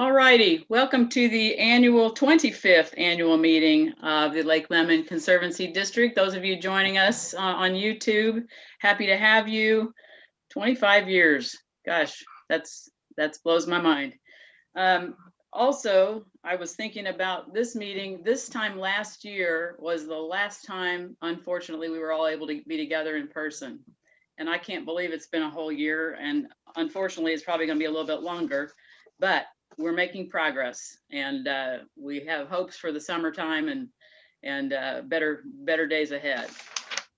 All righty, welcome to the 25th annual meeting of the Lake Lemon Conservancy District. Those of you joining us on YouTube, happy to have you. 25 years, gosh, that blows my mind. Also, I was thinking about this meeting. This time last year was the last time, unfortunately, we were all able to be together in person. And I can't believe it's been a whole year. And unfortunately, it's probably going to be a little bit longer, but we're making progress, and we have hopes for the summertime and better days ahead.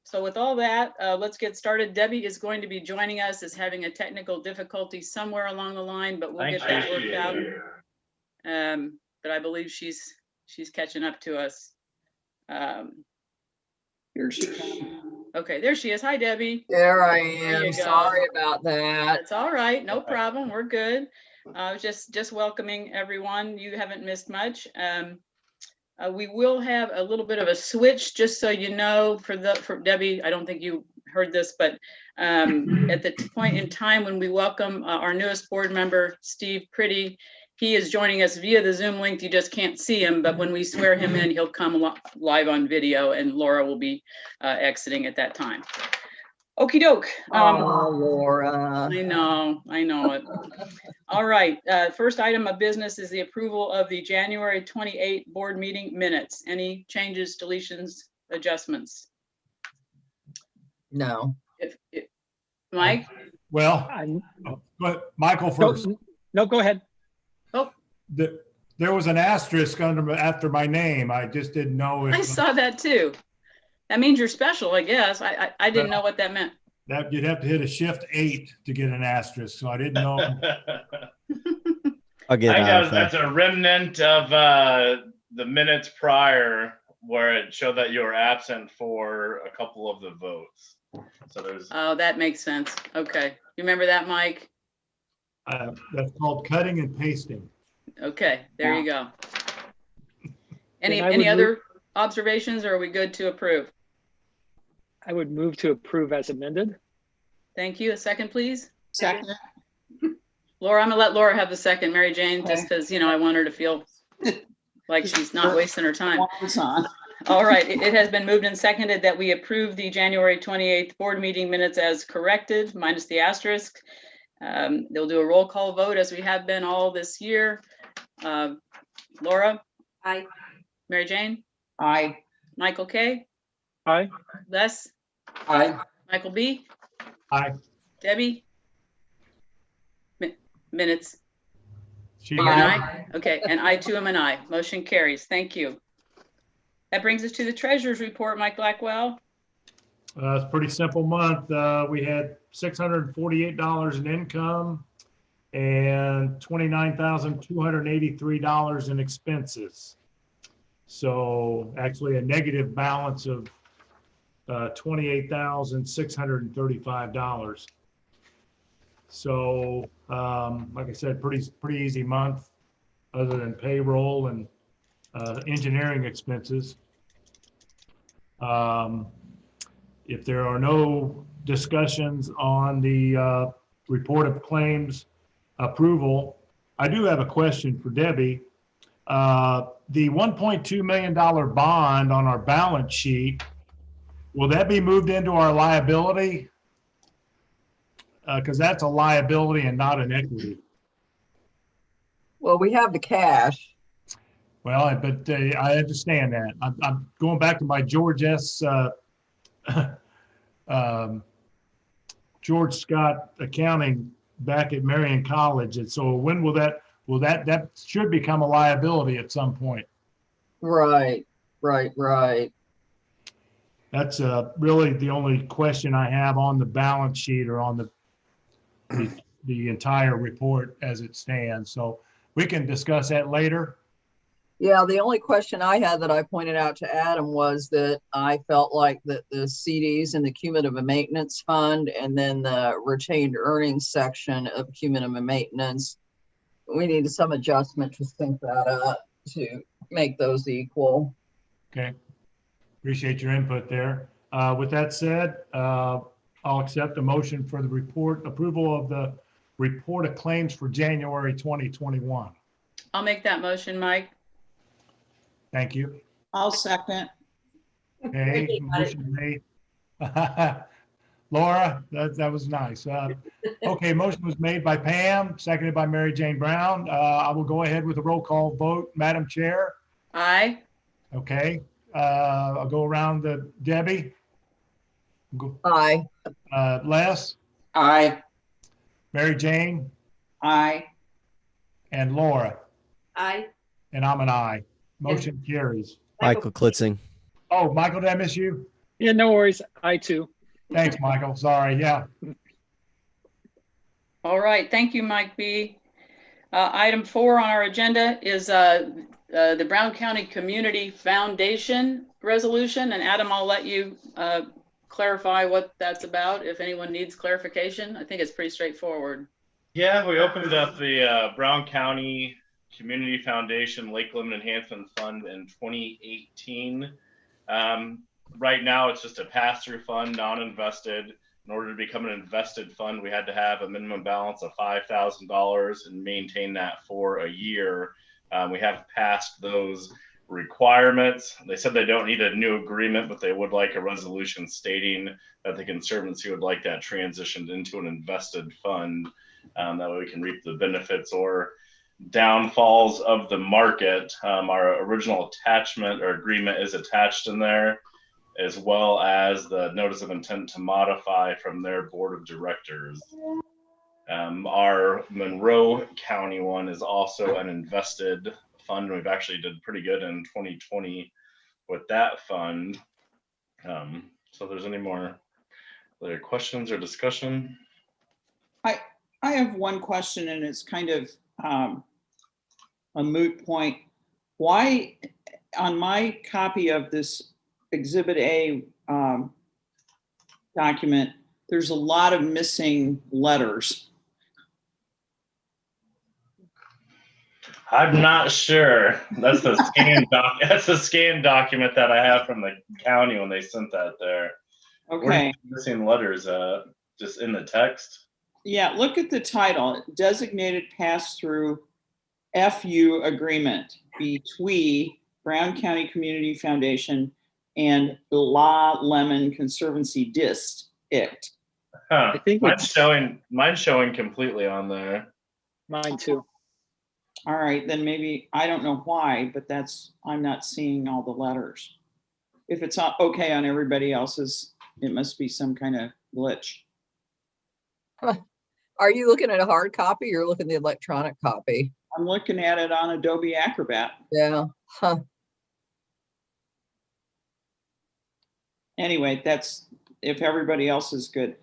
So with all that, let's get started. Debbie is going to be joining us, is having a technical difficulty somewhere along the line, but we'll get that worked out. But I believe she's catching up to us. Here she comes. Okay, there she is. Hi, Debbie. There I am. Sorry about that. That's all right. No problem. We're good. Just welcoming everyone. You haven't missed much. We will have a little bit of a switch, just so you know, for Debbie. I don't think you heard this, but at the point in time when we welcome our newest board member, Steve Pretty, he is joining us via the Zoom link. You just can't see him, but when we swear him in, he'll come live on video, and Laura will be exiting at that time. Okie doke. Oh, Laura. I know it. All right. First item of business is the approval of the January 28th board meeting minutes. Any changes, deletions, adjustments? No. Mike? Well, but Michael first. No, go ahead. Oh. There was an asterisk after my name. I just didn't know if I saw that too. That means you're special, I guess. I didn't know what that meant. That you'd have to hit a shift 8 to get an asterisk, so I didn't know. I guess that's a remnant of the minutes prior, where it showed that you were absent for a couple of the votes. So there's. Oh, that makes sense. Okay, you remember that, Mike? That's called cutting and pasting. Okay, there you go. Any other observations, or are we good to approve? I would move to approve as amended. Thank you. A second, please. Second. Laura, I'm gonna let Laura have the second. Mary Jane, just because I want her to feel like she's not wasting her time. All right, it has been moved and seconded that we approve the January 28th board meeting minutes as corrected, minus the asterisk. They'll do a roll call vote as we have been all this year. Laura? Aye. Mary Jane? Aye. Michael K? Aye. Les? Aye. Michael B? Aye. Debbie? Minutes. She An aye? Okay, and I too am an aye. Motion carries. Thank you. That brings us to the treasurer's report, Mike Blackwell. It's a pretty simple month. We had $648 in income and $29,283 in expenses. So actually a negative balance of $28,635. So like I said, pretty easy month, other than payroll and engineering expenses. If there are no discussions on the report of claims approval, I do have a question for Debbie. The $1.2 million bond on our balance sheet, will that be moved into our liability? Because that's a liability and not an equity. Well, we have the cash. Well, but I understand that. I'm going back to my George S. George Scott accounting back at Marion College. And so when will that should become a liability at some point? Right. That's really the only question I have on the balance sheet or on the entire report as it stands. So we can discuss that later. Yeah, the only question I had that I pointed out to Adam was that I felt like that the CDs in the cumulative maintenance fund and then the retained earnings section of cumulative maintenance, we needed some adjustment to sync that up to make those equal. Okay, appreciate your input there. With that said, I'll accept a motion for the approval of the report of claims for January 2021. I'll make that motion, Mike. Thank you. I'll second. Okay, motion made. Laura, that was nice. Okay, motion was made by Pam, seconded by Mary Jane Brown. I will go ahead with a roll call vote. Madam Chair, Aye. okay. I'll go around to Debbie. Aye. Les, Aye. Mary Jane, Aye. and Laura, Aye. and I'm an aye. Motion carries. Michael. Michael Klitzing. Oh, Michael, did I miss you? Yeah, no worries. I too. Thanks, Michael. Sorry, yeah. All right, thank you, Mike B. Item 4 on our agenda is the Brown County Community Foundation resolution. And Adam, I'll let you clarify what that's about if anyone needs clarification. I think it's pretty straightforward. Yeah, we opened up the Brown County Community Foundation Lake Limit Enhancement Fund in 2018. Right now, it's just a pass-through fund, non-invested. In order to become an invested fund, we had to have a minimum balance of $5,000 and maintain that for a year. We have passed those requirements. They said they don't need a new agreement, but they would like a resolution stating that the Conservancy would like that transitioned into an invested fund. That way we can reap the benefits or downfalls of the market. Our original attachment or agreement is attached in there, as well as the notice of intent to modify from their board of directors. Our Monroe County one is also an invested fund. We've actually did pretty good in 2020 with that fund. So if there's any more other questions or discussion? I have one question, and it's kind of a moot point. Why, on my copy of this Exhibit A document, there's a lot of missing letters? I'm not sure. That's the that's the scan document that I have from the county when they sent that there. Okay. Missing letters just in the text. Yeah, look at the title, designated pass-through FU agreement between Brown County Community Foundation and La Lemon Conservancy District. Huh. I think mine's it's showing completely on there. mine too. All right, then maybe, I don't know why, but I'm not seeing all the letters. If it's not okay on everybody else's, it must be some kind of glitch. Are you looking at a hard copy or you're looking at the electronic copy? I'm looking at it on Adobe Acrobat. Yeah. Huh. Anyway, that's, if everybody else is good.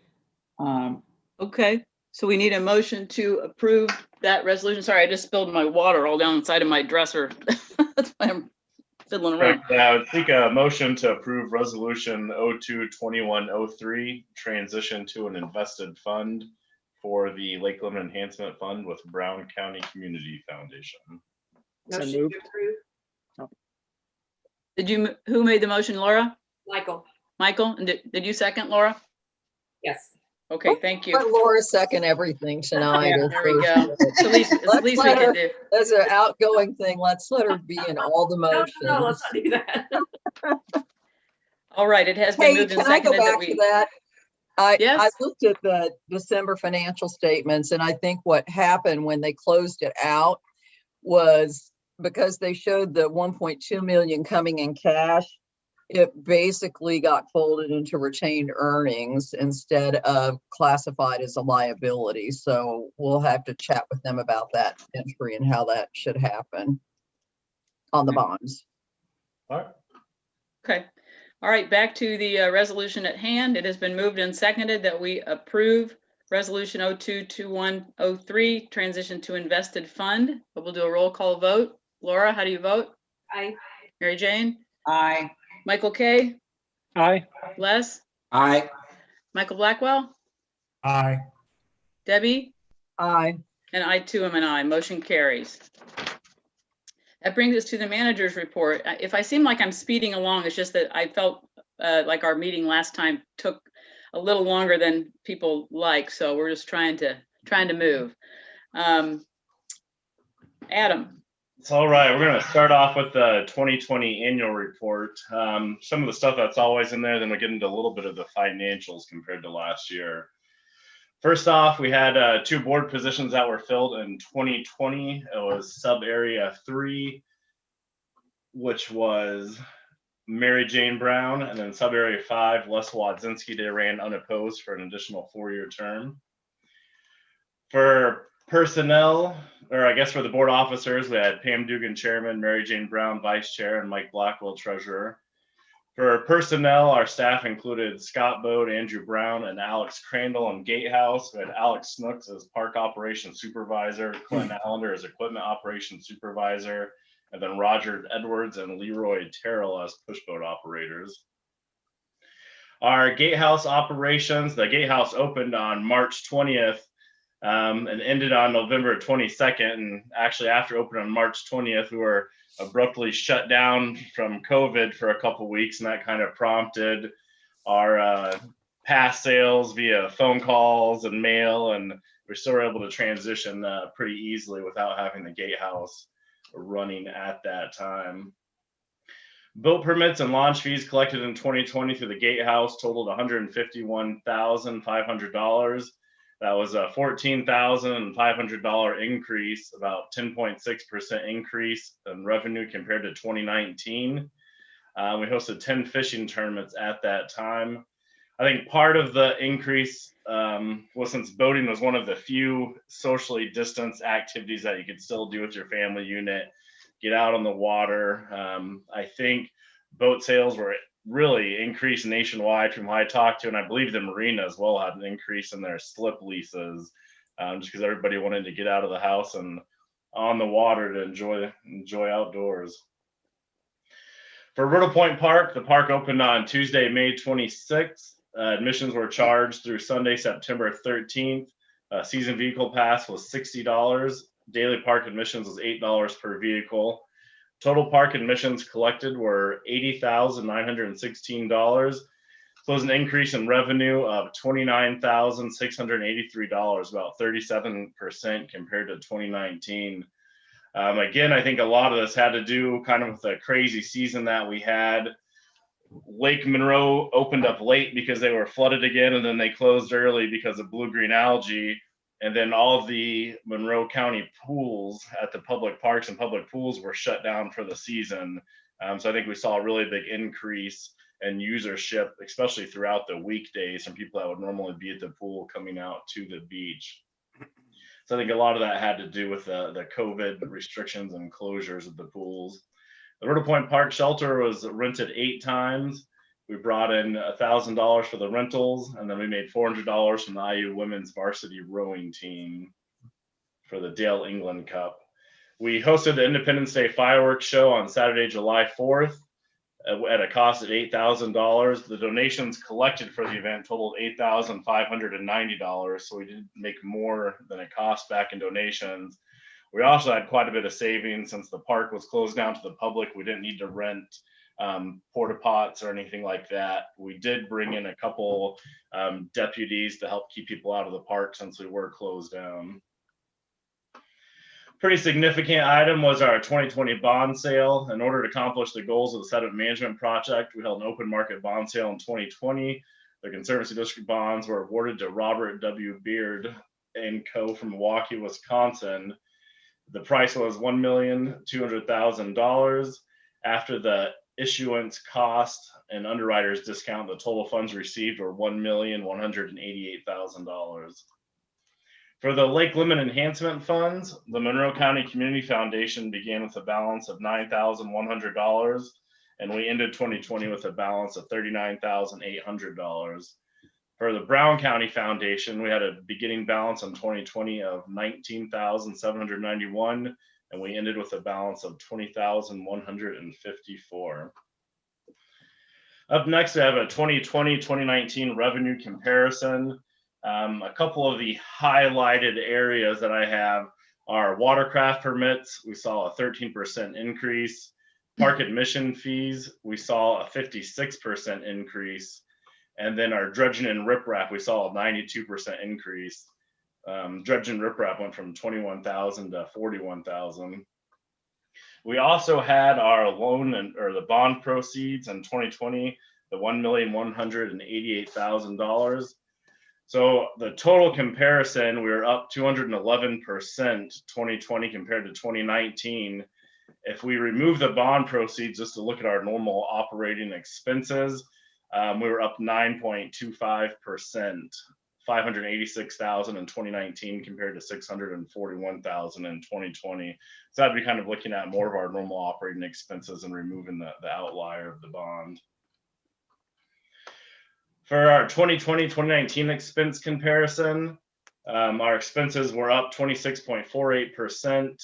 Okay, so we need a motion to approve that resolution. Sorry, I just spilled my water all down inside of my dresser. That's why I'm fiddling around. Right, I would seek a motion to approve resolution 02-2103, transition to an invested fund for the Lake Limit Enhancement Fund with Brown County Community Foundation. So Motion moved. to approve. Who made the motion, Laura? Michael. Michael, and did you second, Laura? Yes. Okay, thank you. Let Laura second everything tonight. Yeah, as There we first go. vote. It's the least Let's we let can her- do. As an outgoing thing, let's let her be in all the No, motions. no, let's not do that. All right, it has been Hey, moved and can I go seconded that back to we, that? I Yes. looked at the December financial statements, and I think what happened when they closed it out was because they showed the 1.2 million coming in cash, it basically got folded into retained earnings instead of classified as a liability. So we'll have to chat with them about that entry and how that should happen on the bonds. All right. okay. All right, back to the resolution at hand. It has been moved and seconded that we approve resolution 02-2103, transition to invested fund. But we'll do a roll call vote. Laura, how do you vote? Aye. Mary Jane? Aye. Michael K? Aye. Les? Aye. Michael Blackwell? Aye. Debbie? Aye. And I too am an aye. Motion carries. That brings us to the manager's report. If I seem like I'm speeding along, it's just that I felt like our meeting last time took a little longer than people like. So we're just trying to move. Adam, So, all right, we're going to start off with the 2020 annual report. Some of the stuff that's always in there, then we get into a little bit of the financials compared to last year. First off, we had 2 board positions that were filled in 2020. It was sub area 3, which was Mary Jane Brown, and then sub area 5, Les Wadzinski. They ran unopposed for an additional 4-year term. For personnel, or I guess for the board officers, we had Pam Dugan, chairman, Mary Jane Brown, vice chair, and Mike Blackwell, treasurer. For personnel, our staff included Scott Bode, Andrew Brown, and Alex Crandall in Gatehouse. We had Alex Snooks as park operations supervisor, Clinton Allender as equipment operations supervisor, and then Roger Edwards and Leroy Terrell as pushboat operators. Our Gatehouse operations, the Gatehouse opened on March 20th and ended on November 22nd. And actually, after opening on March 20th, we were abruptly shut down from COVID for a couple weeks, and that kind of prompted our pass sales via phone calls and mail, and we're still able to transition pretty easily without having the Gatehouse running at that time. Boat permits and launch fees collected in 2020 through the Gatehouse totaled $151,500. That was a $14,500 increase, about 10.6% increase in revenue compared to 2019. We hosted 10 fishing tournaments at that time. I think part of the increase was since boating was one of the few socially distanced activities that you could still do with your family unit, get out on the water. I think boat sales were really increased nationwide from what I talked to, and I believe the marina as well had an increase in their slip leases, just because everybody wanted to get out of the house and on the water to enjoy outdoors. For Riddle Point Park, the park opened on Tuesday, May 26th. Admissions were charged through Sunday, September 13th. Season vehicle pass was $60. Daily park admissions was $8 per vehicle. Total park admissions collected were $80,916. So it was an increase in revenue of $29,683, about 37% compared to 2019. Again, I think a lot of this had to do kind of with the crazy season that we had. Lake Monroe opened up late because they were flooded again, and then they closed early because of blue-green algae. And then all of the Monroe County pools at the public parks and public pools were shut down for the season. So I think we saw a really big increase in usership, especially throughout the weekdays, from people that would normally be at the pool coming out to the beach. So I think a lot of that had to do with the COVID restrictions and closures of the pools. The Riddle Point Park shelter was rented 8 times. We brought in $1,000 for the rentals, and then we made $400 from the IU women's varsity rowing team for the Dale England Cup. We hosted the Independence Day fireworks show on Saturday, July 4th at a cost of $8,000. The donations collected for the event totaled $8,590, so we did make more than it cost back in donations. We also had quite a bit of savings since the park was closed down to the public. We didn't need to rent porta pots or anything like that. We did bring in a couple deputies to help keep people out of the park since we were closed down. Pretty significant item was our 2020 bond sale. In order to accomplish the goals of the sediment management project, we held an open market bond sale in 2020. The Conservancy District bonds were awarded to Robert W. Beard & Co. from Milwaukee, Wisconsin. The price was $1,200,000. After the issuance cost and underwriter's discount, the total funds received were $1,188,000. For the lake limit enhancement funds, the Monroe County Community Foundation began with a balance of $9,100, and we ended 2020 with a balance of $39,800. For the Brown County Foundation, we had a beginning balance in 2020 of $19,791, and we ended with a balance of $20,154. Up next, we have a 2020-2019 revenue comparison. A couple of the highlighted areas that I have are watercraft permits. We saw a 13% increase. Park admission fees, we saw a 56% increase. And then our dredging and riprap, we saw a 92% increase. Dredging and riprap went from 21,000 to 41,000. We also had our loan or the bond proceeds in 2020, the $1,188,000. So the total comparison, we were up 211% 2020 compared to 2019. If we remove the bond proceeds just to look at our normal operating expenses, we were up 9.25%, 586,000 in 2019 compared to 641,000 in 2020. So that'd be kind of looking at more of our normal operating expenses and removing the outlier of the bond. For our 2020-2019 expense comparison, our expenses were up 26.48%.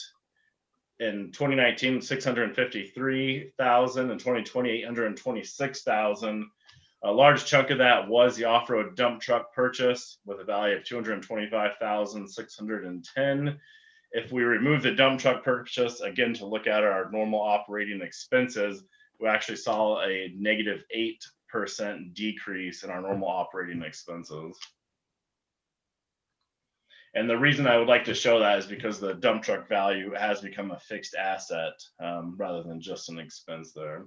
In 2019, 653,000. In 2020, 826,000. A large chunk of that was the off-road dump truck purchase with a value of 225,610. If we remove the dump truck purchase, again, to look at our normal operating expenses, we actually saw a negative 8% decrease in our normal operating expenses. And the reason I would like to show that is because the dump truck value has become a fixed asset rather than just an expense there.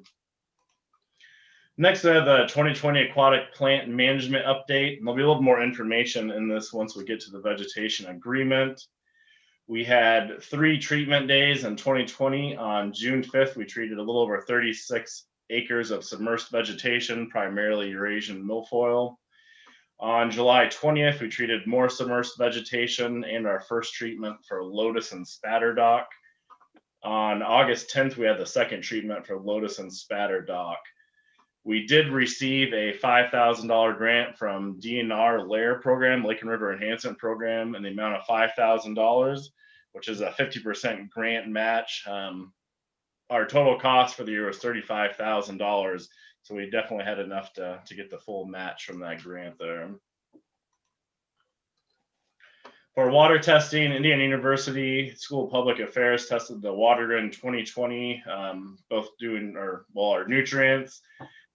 Next, I have the 2020 aquatic plant management update. There'll be a little more information in this once we get to the vegetation agreement. We had 3 treatment days in 2020. On June 5th, we treated a little over 36 acres of submersed vegetation, primarily Eurasian milfoil. On July 20th, we treated more submersed vegetation and our first treatment for lotus and spatterdock. On August 10th, we had the second treatment for lotus and spatterdock. We did receive a $5,000 grant from DNR LAIR program, Lake and River Enhancement Program, in the amount of $5,000, which is a 50% grant match. Our total cost for the year was $35,000. So we definitely had enough to get the full match from that grant there. For water testing, Indiana University School of Public Affairs tested the water in 2020, both doing our nutrients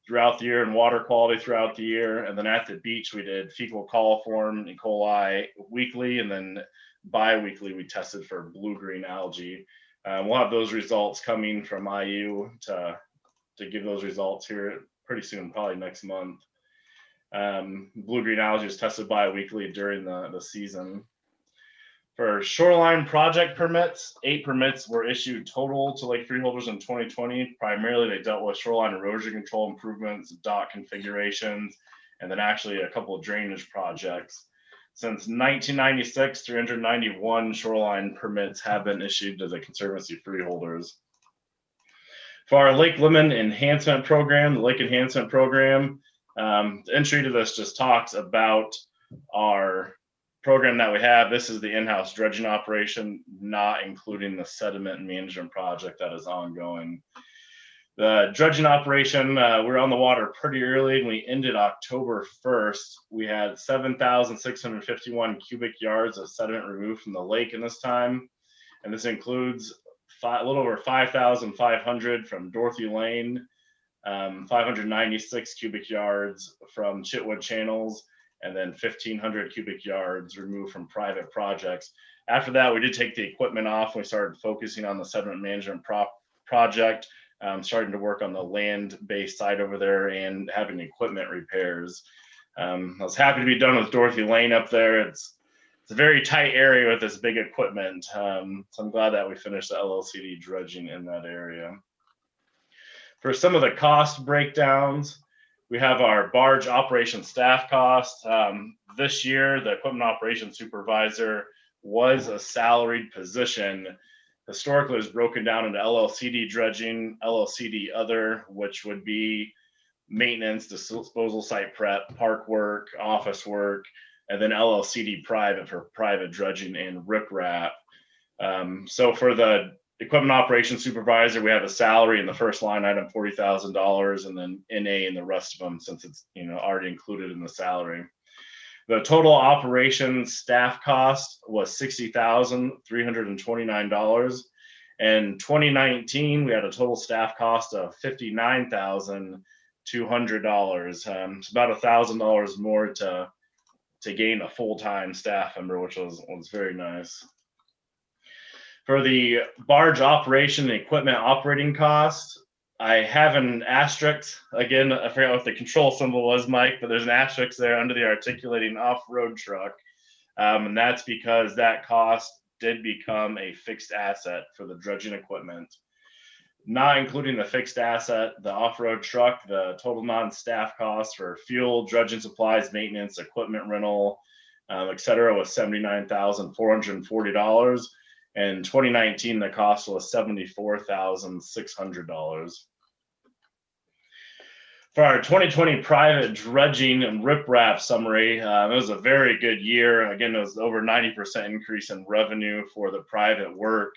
throughout the year and water quality throughout the year. And then at the beach, we did fecal coliform E. coli weekly, and then bi-weekly we tested for blue-green algae. We'll have those results coming from IU to give those results here pretty soon, probably next month. Blue-green algae is tested bi-weekly during the season. For shoreline project permits, 8 permits were issued total to lake freeholders in 2020. Primarily, they dealt with shoreline erosion control improvements, dock configurations, and then actually a couple of drainage projects. Since 1996, 391 shoreline permits have been issued to the Conservancy freeholders. For our Lake Lemon Enhancement Program, the Lake Enhancement Program, the entry to this just talks about our program that we have. This is the in-house dredging operation, not including the sediment management project that is ongoing. The dredging operation, we're on the water pretty early, and we ended October 1st. We had 7,651 cubic yards of sediment removed from the lake in this time. And this includes a little over 5,500 from Dorothy Lane, 596 cubic yards from Chitwood Channels, and then 1,500 cubic yards removed from private projects. After that, we did take the equipment off. We started focusing on the sediment management project, starting to work on the land-based side over there and having equipment repairs. I was happy to be done with Dorothy Lane up there. It's a very tight area with this big equipment. So I'm glad that we finished the LLCD dredging in that area. For some of the cost breakdowns, we have our barge operation staff cost. This year, the equipment operations supervisor was a salaried position. Historically, it was broken down into LLCD dredging, LLCD other, which would be maintenance, disposal site prep, park work, office work, and then LLCD private for private dredging and riprap. So for the equipment operations supervisor, we have a salary in the first line item, $40,000, and then NA in the rest of them, since it's already included in the salary. The total operations staff cost was $60,329. In 2019, we had a total staff cost of $59,200. It's about $1,000 more to gain a full-time staff member, which was very nice. For the barge operation and equipment operating cost, I have an asterisk. Again, I forgot what the control symbol was, Mike, but there's an asterisk there under the articulating off-road truck. And that's because that cost did become a fixed asset for the dredging equipment. Not including the fixed asset, the off-road truck, the total non-staff costs for fuel, dredging supplies, maintenance, equipment rental, et cetera, was $79,440. In 2019, the cost was $74,600. For our 2020 private dredging and riprap summary, it was a very good year. Again, it was over 90% increase in revenue for the private work.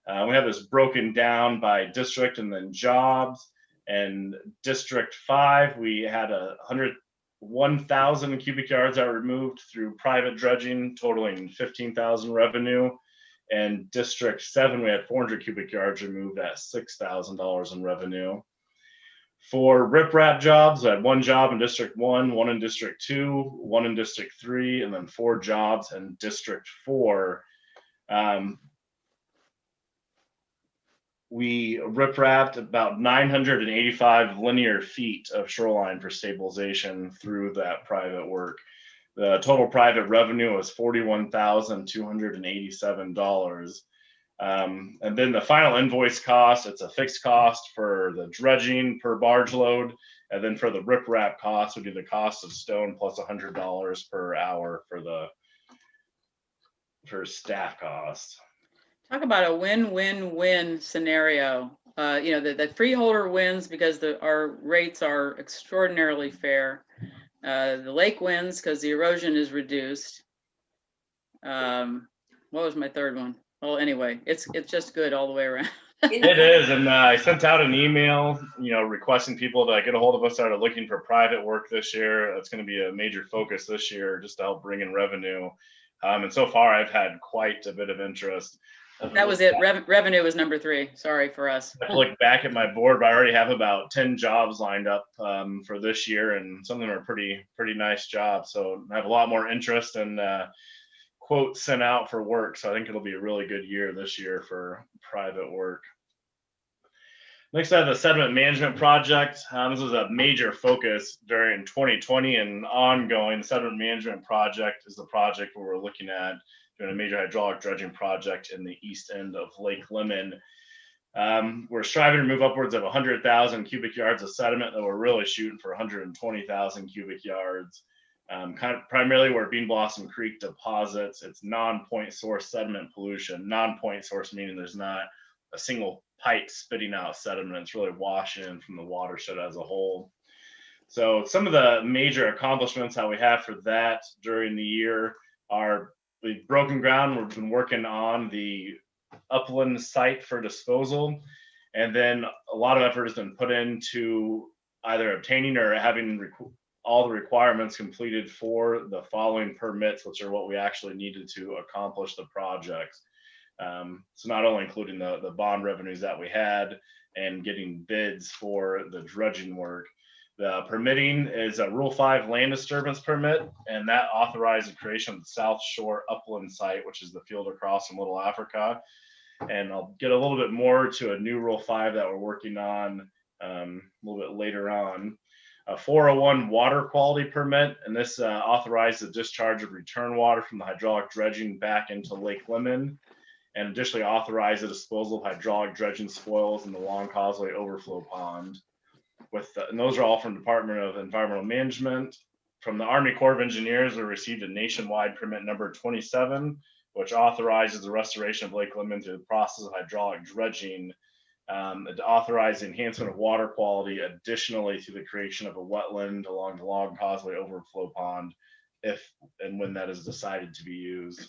We have this broken down by district and then jobs. And District 5, we had 101,000 cubic yards that were removed through private dredging, totaling 15,000 revenue. And District 7, we had 400 cubic yards removed at $6,000 in revenue. For riprap jobs, I had one job in District 1, one in District 2, one in District 3, and then 4 jobs in District 4. We riprapped about 985 linear feet of shoreline for stabilization through that private work. The total private revenue was $41,287. And then the final invoice cost, it's a fixed cost for the dredging per barge load. And then for the riprap cost, would be the cost of stone plus $100 per hour for staff costs. Talk about a win-win-win scenario. The freeholder wins because our rates are extraordinarily fair. The lake wins because the erosion is reduced. What was my third one? Well, anyway, it's just good all the way around. It is, and I sent out an email, requesting people to get a hold of us that are looking for private work this year. That's going to be a major focus this year, just to help bring in revenue. And so far, I've had quite a bit of interest. That was it. Revenue was number 3. Sorry for us. I look back at my board, but I already have about 10 jobs lined up for this year, and some of them are pretty nice jobs. So I have a lot more interest and quotes sent out for work. So I think it'll be a really good year this year for private work. Next, I have the sediment management project. This was a major focus during 2020 and ongoing. The sediment management project is the project where we're looking at doing a major hydraulic dredging project in the east end of Lake Lemon. We're striving to move upwards of 100,000 cubic yards of sediment, though we're really shooting for 120,000 cubic yards. Primarily where Bean Blossom Creek deposits, it's non-point source sediment pollution. Non-point source meaning there's not a single pipe spitting out sediment. It's really washing in from the watershed as a whole. So some of the major accomplishments that we have for that during the year are we've broken ground. We've been working on the upland site for disposal. And then a lot of effort has been put into either obtaining or having all the requirements completed for the following permits, which are what we actually needed to accomplish the project. So not only including the bond revenues that we had and getting bids for the dredging work. The permitting is a Rule 5 land disturbance permit, and that authorized the creation of the South Shore Upland Site, which is the field across from Little Africa. And I'll get a little bit more to a new Rule 5 that we're working on a little bit later on. A 401 water quality permit, and this authorized the discharge of return water from the hydraulic dredging back into Lake Lemon, and additionally authorized the disposal of hydraulic dredging spoils in the Long Causeway Overflow Pond. And those are all from Department of Environmental Management. From the Army Corps of Engineers, we received a nationwide permit number 27, which authorizes the restoration of Lake Lemon through the process of hydraulic dredging. It authorized the enhancement of water quality additionally through the creation of a wetland along the Long Causeway Overflow Pond, if and when that is decided to be used.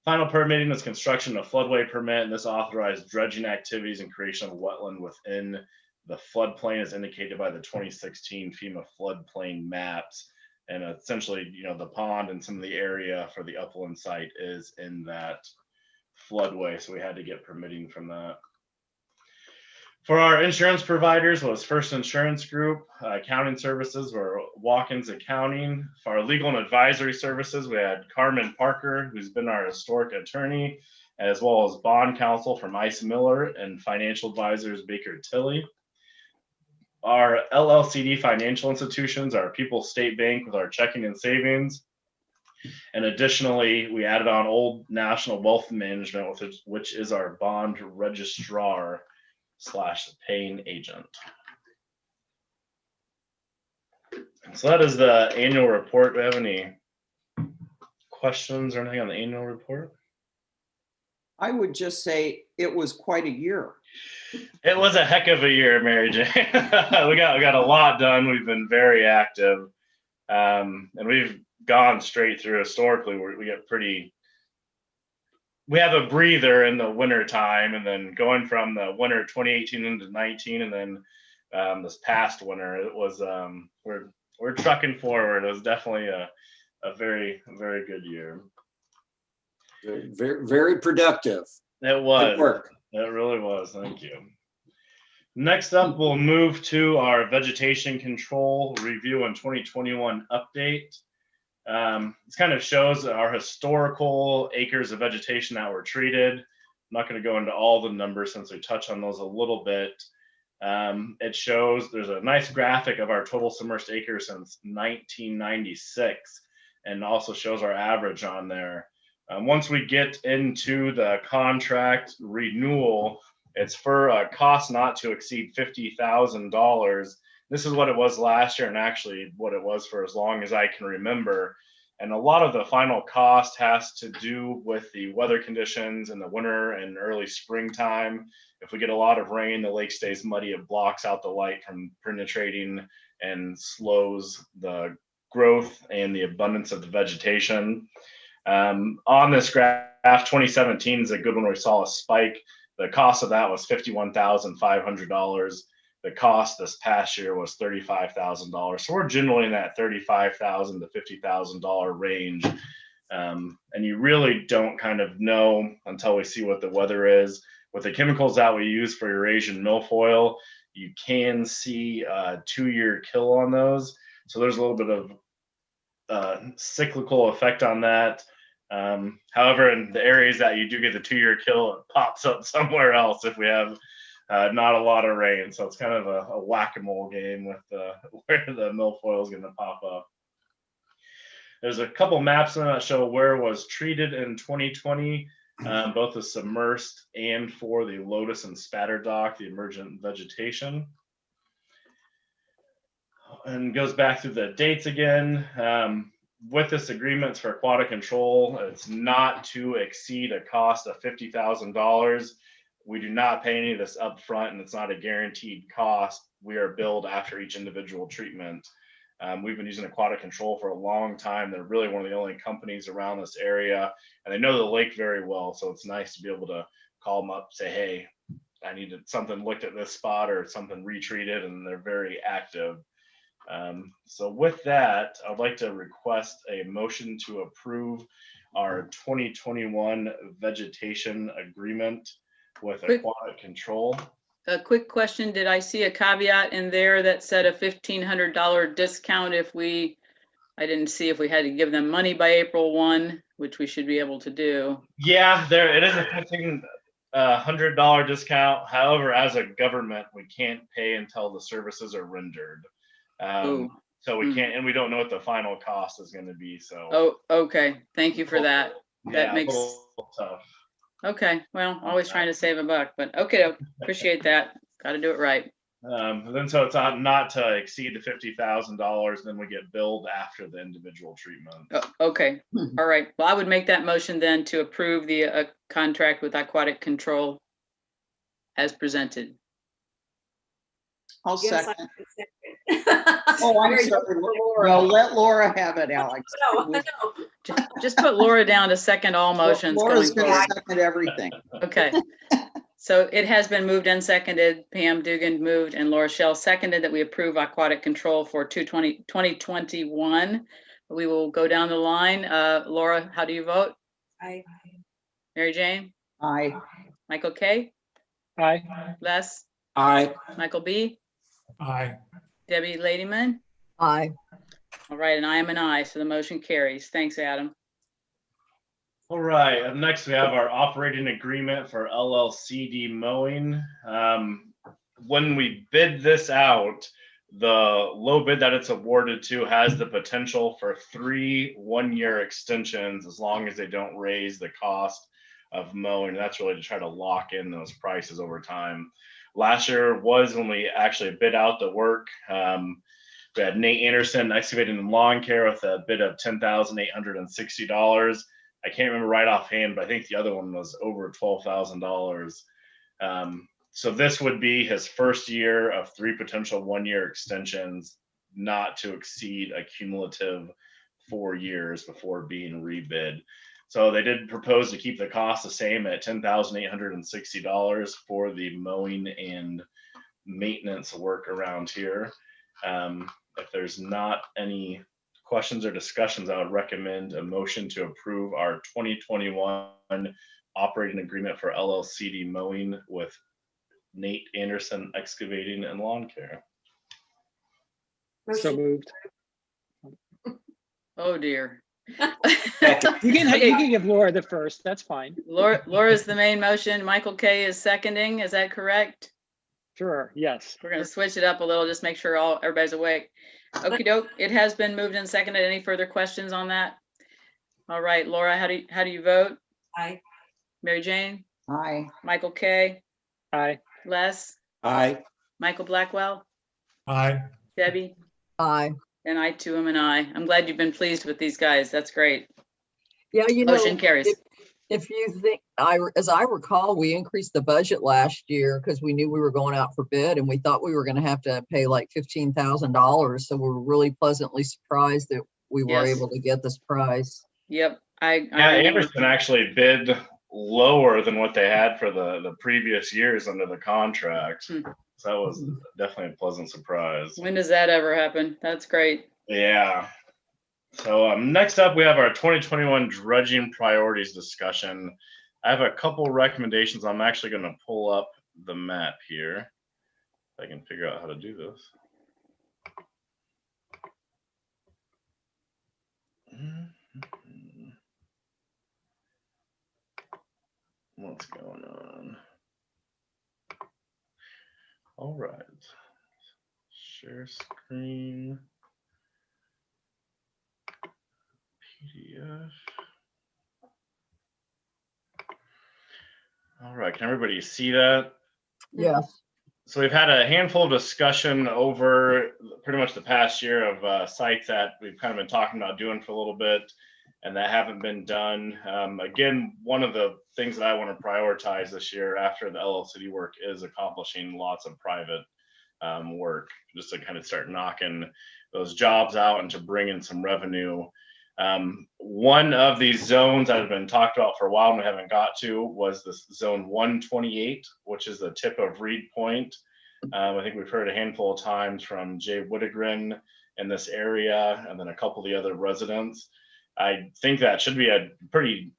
Final permitting is construction of floodway permit, and this authorized dredging activities and creation of a wetland within the floodplain as indicated by the 2016 FEMA floodplain maps. And essentially, the pond and some of the area for the upland site is in that floodway. So we had to get permitting from that. For our insurance providers was First Insurance Group. Accounting services were Watkins Accounting. For our legal and advisory services, we had Carmen Parker, who's been our historic attorney, as well as bond counsel from Ice Miller and financial advisors Baker Tilly. Our LLCD financial institutions are People's State Bank with our checking and savings. And additionally, we added on Old National Wealth Management, which is our bond registrar / paying agent. So that is the annual report. Do we have any questions or anything on the annual report? I would just say it was quite a year. It was a heck of a year, Mary Jane. we got a lot done. We've been very active, and we've gone straight through. Historically, we have a breather in the winter time, and then going from the winter 2018 into 19, and then this past winter, it was we're trucking forward. It was definitely a very good year. Very, very productive. It was. Good work. It really was. Thank you. Next up, we'll move to our vegetation control review and 2021 update. This kind of shows our historical acres of vegetation that were treated. I'm not going to go into all the numbers since we touched on those a little bit. It shows there's a nice graphic of our total submersed acres since 1996, and also shows our average on there. Once we get into the contract renewal, it's for a cost not to exceed $50,000. This is what it was last year, and actually what it was for as long as I can remember. And a lot of the final cost has to do with the weather conditions in the winter and early springtime. If we get a lot of rain, the lake stays muddy. It blocks out the light from penetrating and slows the growth and the abundance of the vegetation. On this graph, 2017 is a good one where we saw a spike. The cost of that was $51,500. The cost this past year was $35,000. So we're generally in that $35,000 to $50,000 range. And you really don't kind of know until we see what the weather is. With the chemicals that we use for Eurasian milfoil, you can see a 2-year kill on those. So there's a little bit of cyclical effect on that. However, in the areas that you do get the 2-year kill, it pops up somewhere else if we have not a lot of rain. So it's kind of a whack-a-mole game with where the milfoil is going to pop up. There's a couple maps that show where it was treated in 2020, both the submersed and for the lotus and spatter dock, the emergent vegetation. And goes back through the dates again. With this agreement for aquatic control, it's not to exceed a cost of $50,000. We do not pay any of this up front, and it's not a guaranteed cost. We are billed after each individual treatment. We've been using aquatic control for a long time. They're really one of the only companies around this area, and they know the lake very well. So it's nice to be able to call them up, say, hey, I needed something looked at this spot or something retreated, and they're very active. So with that, I'd like to request a motion to approve our 2021 vegetation agreement with aquatic control. A quick question. Did I see a caveat in there that said a $1,500 discount if I didn't see if we had to give them money by April 1, which we should be able to do. Yeah, it is a $1,500 discount. However, as a government, we can't pay until the services are rendered. So we can't, and we don't know what the final cost is going to be. So. Oh, okay. Thank you for that. That makes a little tough. Okay. Well, always trying to save a buck, but okay. Appreciate that. Got to do it right. Then so it's not to exceed the $50,000. Then we get billed after the individual treatment. Okay. All right. Well, I would make that motion then to approve the contract with aquatic control as presented. I'll Yes, second. Oh, I'm sorry. No, let Laura have it, Alex. No. Just put Laura down to second all motions. Laura's going going forward. to second everything. Okay. So it has been moved and seconded. Pam Dugan moved and Laura Shell seconded that we approve aquatic control for 2021. We will go down the line. Laura, how do you vote? Aye. Mary Jane? Aye. Michael K? Aye. Les? Aye. Michael B? Aye. Debbie Ladyman? Aye. All right, and I am an aye, so the motion carries. Thanks, Adam. All right, up next we have our operating agreement for LLCD mowing. When we bid this out, the low bid that it's awarded to has the potential for 3 one-year extensions as long as they don't raise the cost of mowing. That's really to try to lock in those prices over time. Last year was when we actually bid out the work. We had Nate Anderson excavating and lawn care with a bid of $10,860. I can't remember right offhand, but I think the other one was over $12,000. So this would be his first year of 3 potential one-year extensions, not to exceed a cumulative 4 years before being rebid. So they did propose to keep the cost the same at $10,860 for the mowing and maintenance work around here. If there's not any questions or discussions, I would recommend a motion to approve our 2021 operating agreement for LLCD mowing with Nate Anderson excavating and lawn care. So moved. Oh dear. You can give Laura the first. That's fine. Laura's the main motion. Michael K is seconding. Is that correct? Sure. Yes. We're going to switch it up a little, just make sure everybody's awake. Okie doke. It has been moved and seconded. Any further questions on that? All right, Laura, how do you vote? Aye. Mary Jane? Aye. Michael K? Aye. Les? Aye. Michael Blackwell? Aye. Debbie? Aye. And I too am an aye. I'm glad you've been pleased with these guys. That's great. Yeah, Motion carries. If you think, as I recall, we increased the budget last year because we knew we were going out for bid and we thought we were going to have to pay like $15,000. So we were really pleasantly surprised that we were Yes. able to get this price. Yep. I Yeah, remember. Anderson actually bid lower than what they had for the previous years under the contract. Hmm. So that was definitely a pleasant surprise. When does that ever happen? That's great. Yeah. So next up, we have our 2021 dredging priorities discussion. I have a couple recommendations. I'm actually going to pull up the map here. If I can figure out how to do this. What's going on? All right. Share screen. PDF. All right, can everybody see that? Yes. So we've had a handful of discussion over pretty much the past year of sites that we've kind of been talking about doing for a little bit and that haven't been done. Again, one of the things that I want to prioritize this year after the LLCD work is accomplishing lots of private work, just to kind of start knocking those jobs out and to bring in some revenue. One of these zones that have been talked about for a while and we haven't got to was this zone 128, which is the tip of Reed Point. I think we've heard a handful of times from Jay Whittegren in this area and then a couple of the other residents. I think that should be a pretty,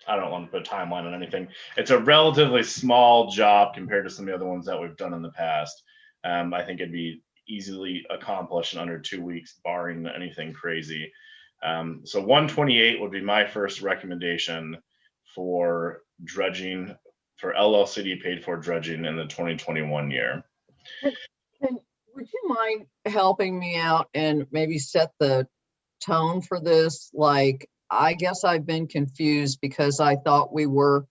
I don't want to put a timeline on anything. It's a relatively small job compared to some of the other ones that we've done in the past. I think it'd be easily accomplished in under 2 weeks, barring anything crazy. So 128 would be my first recommendation for dredging, for LLCD paid for dredging in the 2021 year. And would you mind helping me out and maybe set the tone for this? Like, I guess I've been confused because I thought we were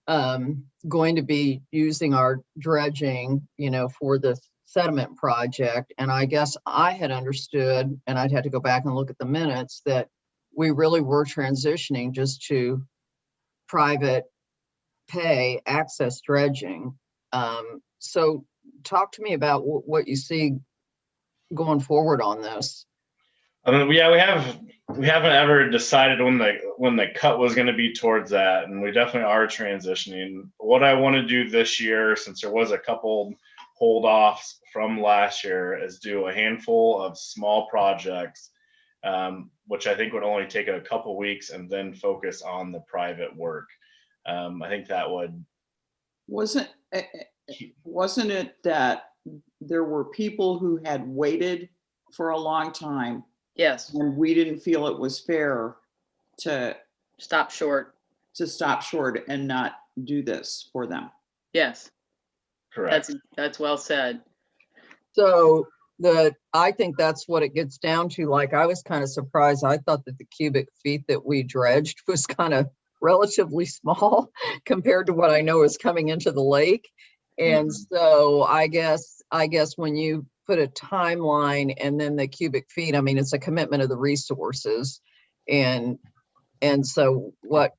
going to be using our dredging, for this sediment project. And I guess I had understood, and I'd had to go back and look at the minutes, that we really were transitioning just to private pay access dredging. So talk to me about what you see going forward on this. Yeah, we haven't ever decided when the cut was going to be towards that, and we definitely are transitioning. What I want to do this year, since there was a couple hold offs from last year, is do a handful of small projects, which I think would only take a couple weeks, and then focus on the private work. I think that would. Wasn't it that there were people who had waited for a long time Yes. and we didn't feel it was fair to Stop short. stop short and not do this for them. Yes, Correct. that's well said. So I think that's what it gets down to. Like, I was kind of surprised. I thought that the cubic feet that we dredged was kind of relatively small compared to what I know is coming into the lake. And so I guess when you put a timeline and then the cubic feet, I mean, it's a commitment of the resources. And so what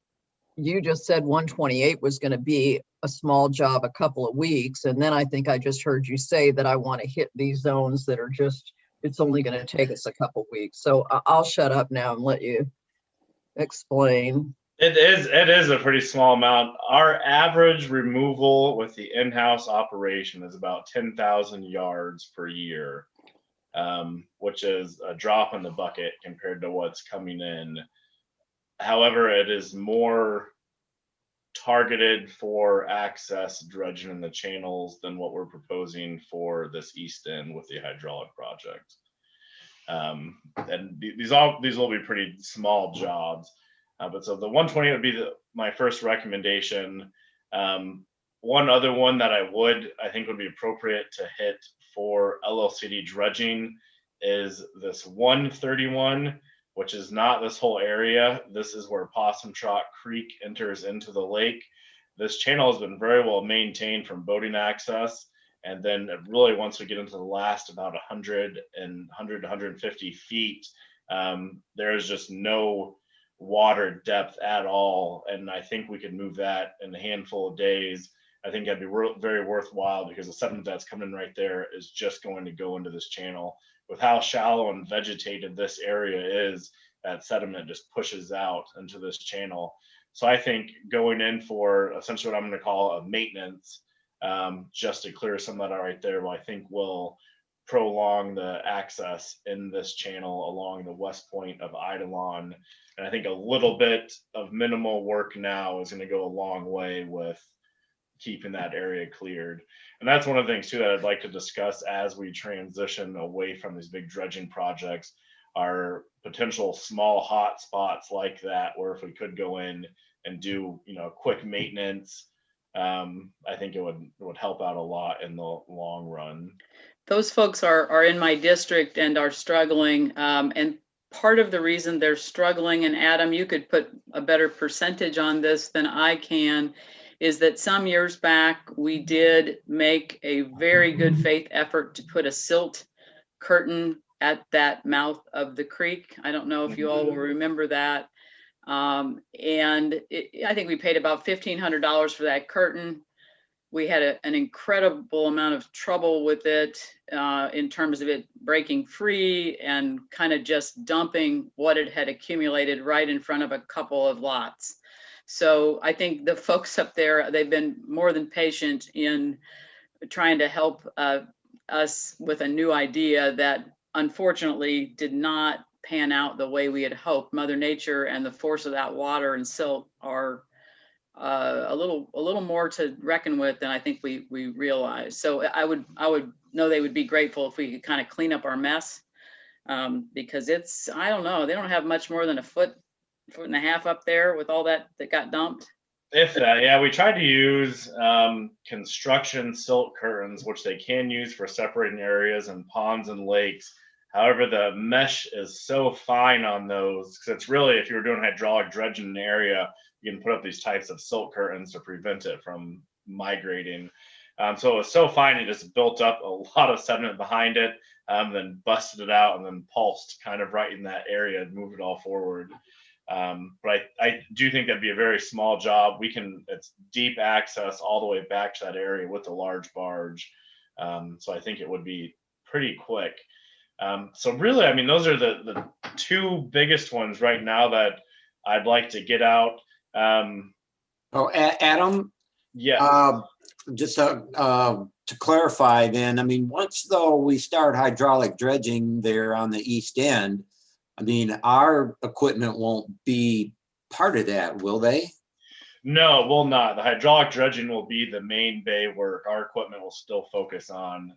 you just said 128 was going to be a small job, a couple of weeks. And then I think I just heard you say that I want to hit these zones that are just, it's only going to take us a couple of weeks. So I'll shut up now and let you explain. It is a pretty small amount. Our average removal with the in-house operation is about 10,000 yards per year, which is a drop in the bucket compared to what's coming in. However, it is more targeted for access dredging in the channels than what we're proposing for this east end with the hydraulic project. And these will be pretty small jobs. But so the 120 would be my first recommendation. One other one that I think would be appropriate to hit for LLCD dredging is this 131, which is not this whole area. This is where Possum Trot Creek enters into the lake. This channel has been very well maintained from boating access. And then really once we get into the last about 100 to 150 feet, there is just no water depth at all. And I think we could move that in a handful of days. I think that'd be very worthwhile because the sediment that's coming in right there is just going to go into this channel. With how shallow and vegetated this area is, that sediment just pushes out into this channel. So I think going in for essentially what I'm going to call a maintenance, just to clear some of that right there, I think will prolong the access in this channel along the west point of Eidolon. And I think a little bit of minimal work now is going to go a long way with keeping that area cleared. And that's one of the things too that I'd like to discuss as we transition away from these big dredging projects, are potential small hot spots like that, where if we could go in and do, quick maintenance, I think it would help out a lot in the long run. Those folks are in my district and are struggling. And part of the reason they're struggling, and Adam, you could put a better percentage on this than I can, is that some years back, we did make a very good faith effort to put a silt curtain at that mouth of the creek. I don't know if you all will remember that. I think we paid about $1,500 for that curtain. We had an incredible amount of trouble with it in terms of it breaking free and kind of just dumping what it had accumulated right in front of a couple of lots. So I think the folks up there, they've been more than patient in trying to help us with a new idea that unfortunately did not pan out the way we had hoped. Mother Nature and the force of that water and silt are a little more to reckon with than I think we realize. So I would know they would be grateful if we could kind of clean up our mess, because it's, I don't know, they don't have much more than a foot and a half up there with all that got dumped. If that, yeah, we tried to use construction silt curtains, which they can use for separating areas and ponds and lakes. However, the mesh is so fine on those, because it's really, if you were doing hydraulic dredging in an area, you can put up these types of silt curtains to prevent it from migrating. So it was so fine, it just built up a lot of sediment behind it, then busted it out and then pulsed kind of right in that area and moved it all forward. But I do think that'd be a very small job. It's deep access all the way back to that area with a large barge. So I think it would be pretty quick. So really, I mean, those are the two biggest ones right now that I'd like to get out. Adam? Yeah. Just to clarify then, I mean, once though we start hydraulic dredging there on the east end, I mean, our equipment won't be part of that, will they? No, it will not. The hydraulic dredging will be the main bay work. Our equipment will still focus on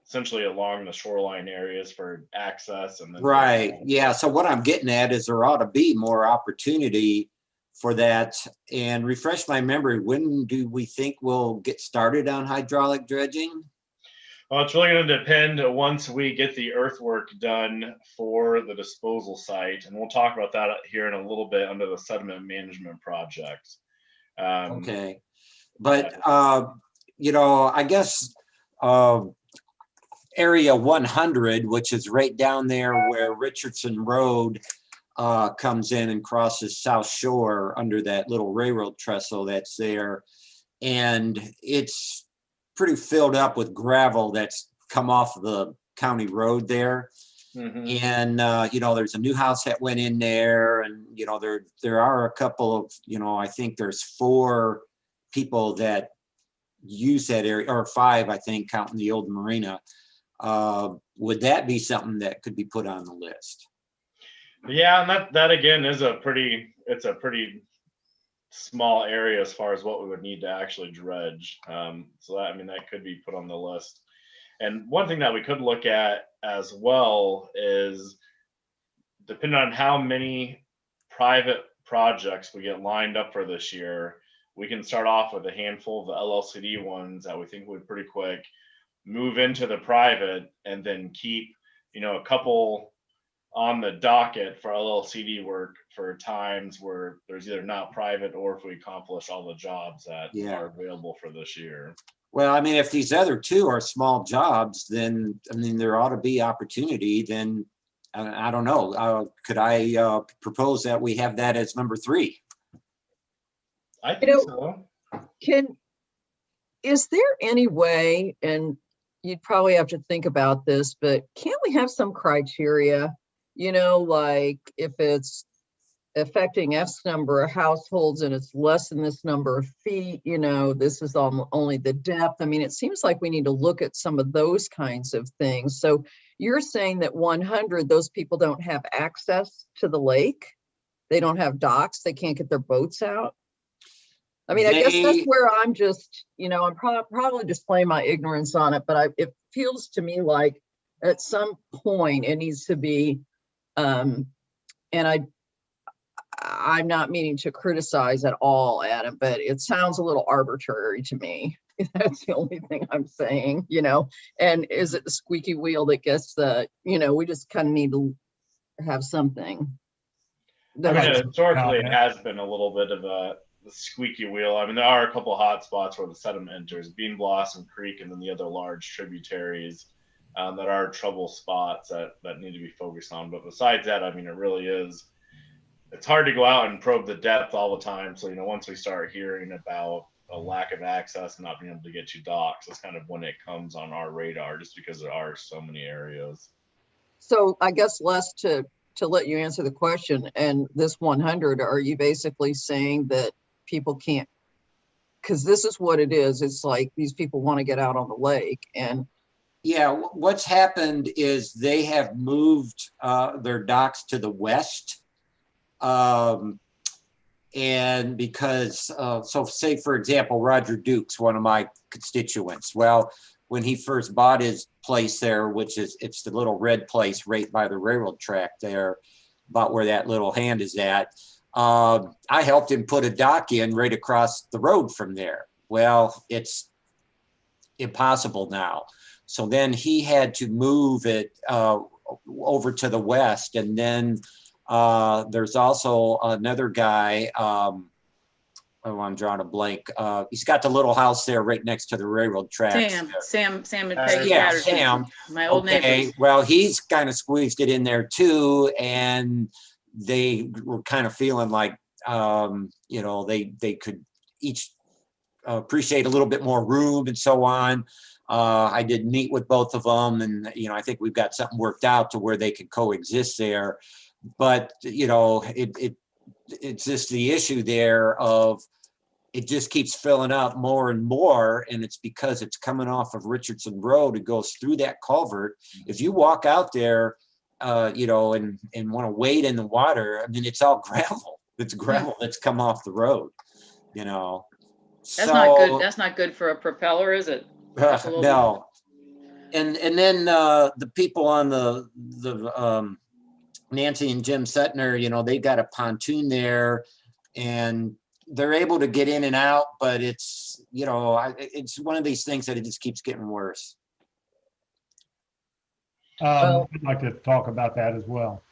essentially along the shoreline areas for access and then. Right, yeah, so what I'm getting at is there ought to be more opportunity for that. And refresh my memory, when do we think we'll get started on hydraulic dredging? Well, it's really going to depend once we get the earthwork done for the disposal site. And we'll talk about that here in a little bit under the sediment management project. Okay, but, you know, I guess area 100, which is right down there where Richardson Road comes in and crosses South Shore under that little railroad trestle that's there. And it's pretty filled up with gravel that's come off the county road there. Mhm. And, you know, there's a new house that went in there, and, you know, there are a couple of, you know, I think there's 4 people that use that area, or 5, I think, counting the old marina. Would that be something that could be put on the list? Yeah, and that again is it's a pretty small area as far as what we would need to actually dredge. So that, I mean, that could be put on the list. And one thing that we could look at as well is, depending on how many private projects we get lined up for this year, we can start off with a handful of the LLCD ones that we think would pretty quick, move into the private, and then keep, you know, a couple on the docket for LLCD work for times where there's either not private, or if we accomplish all the jobs that are available for this year. Well, I mean, if these other 2 are small jobs, then, I mean, there ought to be opportunity. Then, I don't know, could I propose that we have that as number 3? I think so. Is there any way, and you'd probably have to think about this, but can't we have some criteria? You know, like if it's affecting X number of households and it's less than this number of feet, you know, this is only the depth. I mean, it seems like we need to look at some of those kinds of things. So you're saying that 100, those people don't have access to the lake? They don't have docks? They can't get their boats out? I mean, I guess that's where I'm just, you know, I'm probably displaying my ignorance on it, but it feels to me like at some point it needs to be, and I'm not meaning to criticize at all, Adam, but it sounds a little arbitrary to me. That's the only thing I'm saying, you know. And is it the squeaky wheel that gets the, you know, we just kind of need to have something. I mean, historically, it has been a little bit of a squeaky wheel. I mean, there are a couple of hot spots where the sediment enters, Bean Blossom Creek and then the other large tributaries that are trouble spots that need to be focused on. But besides that, I mean, it really is, it's hard to go out and probe the depth all the time. So, you know, once we start hearing about a lack of access and not being able to get you docks, that's kind of when it comes on our radar, just because there are so many areas. So I guess less to let you answer the question, and this 100, are you basically saying that people can't, because this is what it is. It's like these people want to get out on the lake. And yeah, what's happened is they have moved their docks to the west. And because, so say, for example, Roger Dukes, one of my constituents, well, when he first bought his place there, which is, it's the little red place right by the railroad track there, about where that little hand is at, I helped him put a dock in right across the road from there. Well, it's impossible now. So then he had to move it over to the west. And then there's also another guy, oh, I'm drawing a blank. He's got the little house there right next to the railroad tracks. Sam and Peggy yeah, Patterson, Sam. my old Okay, neighbors. well, he's kind of squeezed it in there too, and they were kind of feeling like, you know, they could each appreciate a little bit more room and so on. I did meet with both of them, and you know, I think we've got something worked out to where they can coexist there. But you know, it's just the issue there of it just keeps filling up more and more, and it's because it's coming off of Richardson Road. It goes through that culvert. If you walk out there, you know, and want to wade in the water, I mean, it's all gravel. It's gravel that's come off the road, you know. That's not good. That's not good for a propeller, is it? No. And then the people on the Nancy and Jim Setner, you know, they got a pontoon there and they're able to get in and out, but it's, you know, it's one of these things that it just keeps getting worse. Well- I'd like to talk about that as well.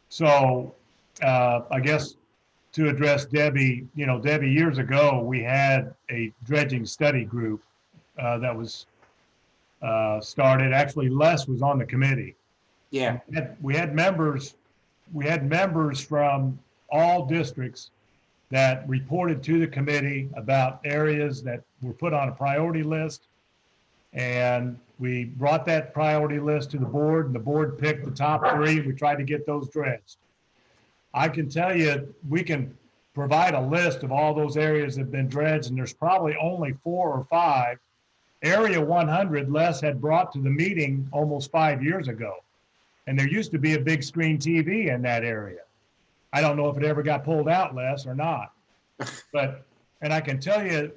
So I guess to address Debbie, you know, Debbie, years ago, we had a dredging study group that was started. Actually, Les was on the committee. Yeah. We had members from all districts that reported to the committee about areas that were put on a priority list. And we brought that priority list to the board, and the board picked the top 3. We tried to get those dredged. I can tell you, we can provide a list of all those areas that have been dredged, and there's probably only 4 or 5. Area 100, Les had brought to the meeting almost 5 years ago. And there used to be a big screen TV in that area. I don't know if it ever got pulled out, Les, or not. And I can tell you,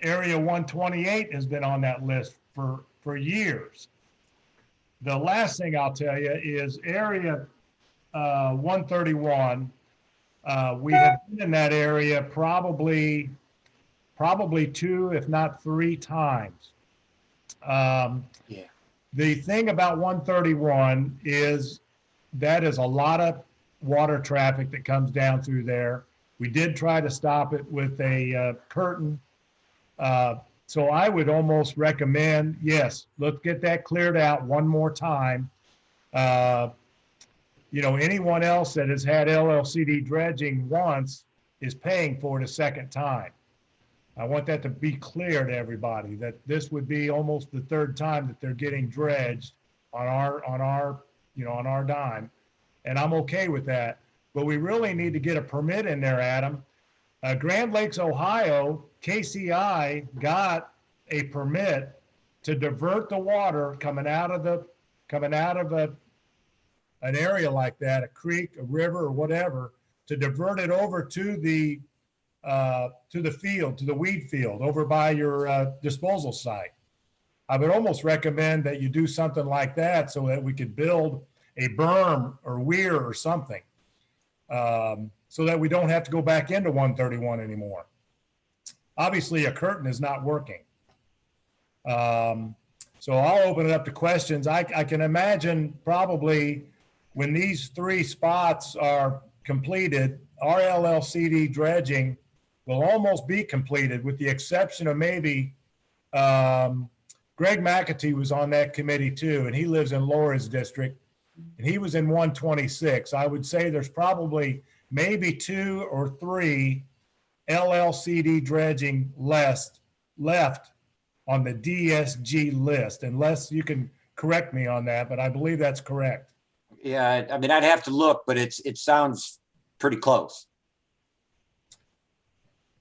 Area 128 has been on that list for years. The last thing I'll tell you is Area 131. We have been in that area probably 2, if not 3 times. Yeah. The thing about 131 is that is a lot of water traffic that comes down through there. We did try to stop it with a curtain. So I would almost recommend, yes, let's get that cleared out one more time. You know, anyone else that has had LLCD dredging once is paying for it a second time. I want that to be clear to everybody that this would be almost the 3rd time that they're getting dredged on our dime. And I'm okay with that, but we really need to get a permit in there, Adam. Grand Lakes, Ohio, KCI got a permit to divert the water coming out of an area like that, a creek, a river, or whatever, to divert it over to the field, to the weed field over by your disposal site. I would almost recommend that you do something like that so that we could build a berm or weir or something, so that we don't have to go back into 131 anymore. Obviously, a curtain is not working. So I'll open it up to questions. I can imagine probably when these 3 spots are completed, our LLCD dredging will almost be completed, with the exception of maybe Greg McAtee was on that committee too, and he lives in Laura's district, and he was in 126. I would say there's probably maybe 2 or 3 LLCD dredging left on the DSG list, unless you can correct me on that, but I believe that's correct. Yeah, I mean, I'd have to look, but it sounds pretty close.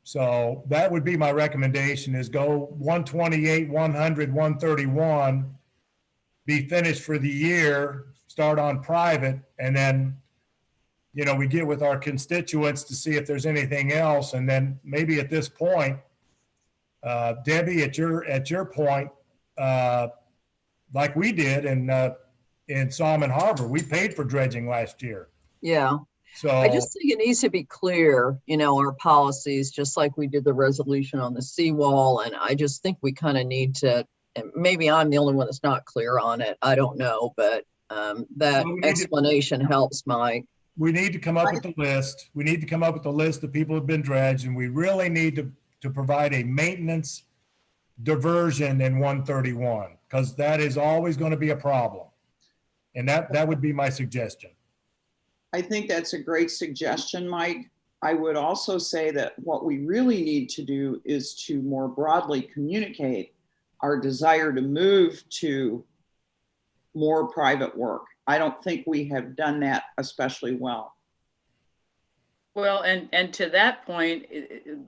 So that would be my recommendation, is go 128, 100, 131, be finished for the year, start on private, and then, you know, we get with our constituents to see if there's anything else. And then maybe at this point, Debbie, at your point, like we did in Salmon Harbor, we paid for dredging last year. Yeah. So I just think it needs to be clear, you know, our policies, just like we did the resolution on the seawall. And I just think we kind of need to, and maybe I'm the only one that's not clear on it. I don't know, but that explanation helps, Mike. We need to come up with a list. We need to come up with a list of people who have been dredged, and we really need to provide a maintenance diversion in 131, because that is always going to be a problem. And that would be my suggestion. I think that's a great suggestion, Mike. I would also say that what we really need to do is to more broadly communicate our desire to move to more private work. I don't think we have done that especially well. Well, and to that point,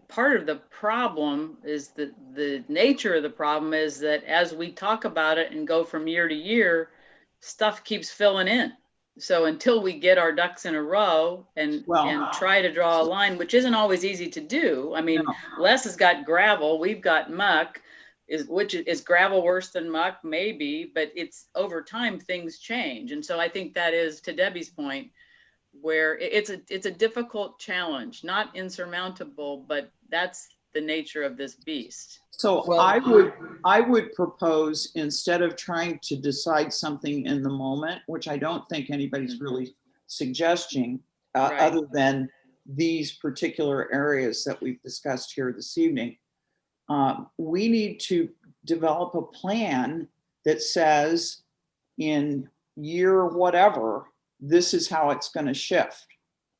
part of the problem is that the nature of the problem is that as we talk about it and go from year to year, stuff keeps filling in. So until we get our ducks in a row and try to draw a line, which isn't always easy to do. I mean, Les has got gravel, we've got muck. is gravel worse than muck? Maybe, but it's over time things change. And so I think that is, to Debbie's point, where it's a difficult challenge, not insurmountable, but that's the nature of this beast. So Well- I would propose, instead of trying to decide something in the moment, which I don't think anybody's really suggesting, Right. other than these particular areas that we've discussed here this evening, we need to develop a plan that says in year whatever, this is how it's going to shift.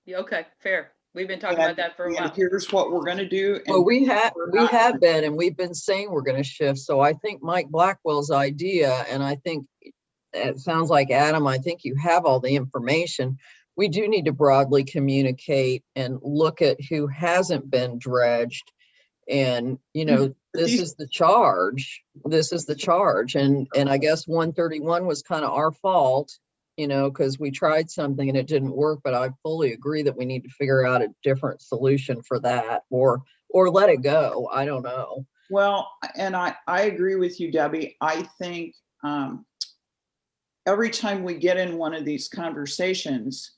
Yeah, okay, fair. We've been talking about that for a And while. here's what we're going to do. and Well, we we're not have gonna- been, and we've been saying we're going to shift. So I think Mike Blackwell's idea, and I think it sounds like Adam, I think you have all the information. We do need to broadly communicate and look at who hasn't been dredged. And, But this these- is the charge. This is the charge. And I guess 131 was kind of our fault, because we tried something and it didn't work, but I fully agree that we need to figure out a different solution for that, or let it go. I don't know. Well, and I agree with you, Debbie. I think every time we get in one of these conversations,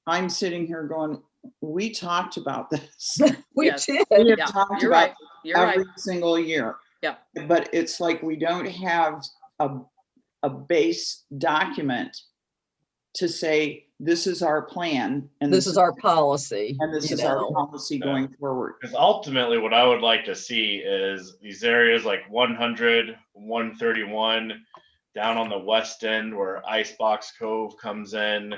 I'm sitting here going, we talked about this. We Yes. did. We have Yeah, talked you're about right. You're right. every single year. Yeah. But it's like we don't have a base document to say, this is our plan. And This is our policy. and this you is our know. policy going forward. Because ultimately, what I would like to see is these areas like 100, 131, down on the west end where Icebox Cove comes in,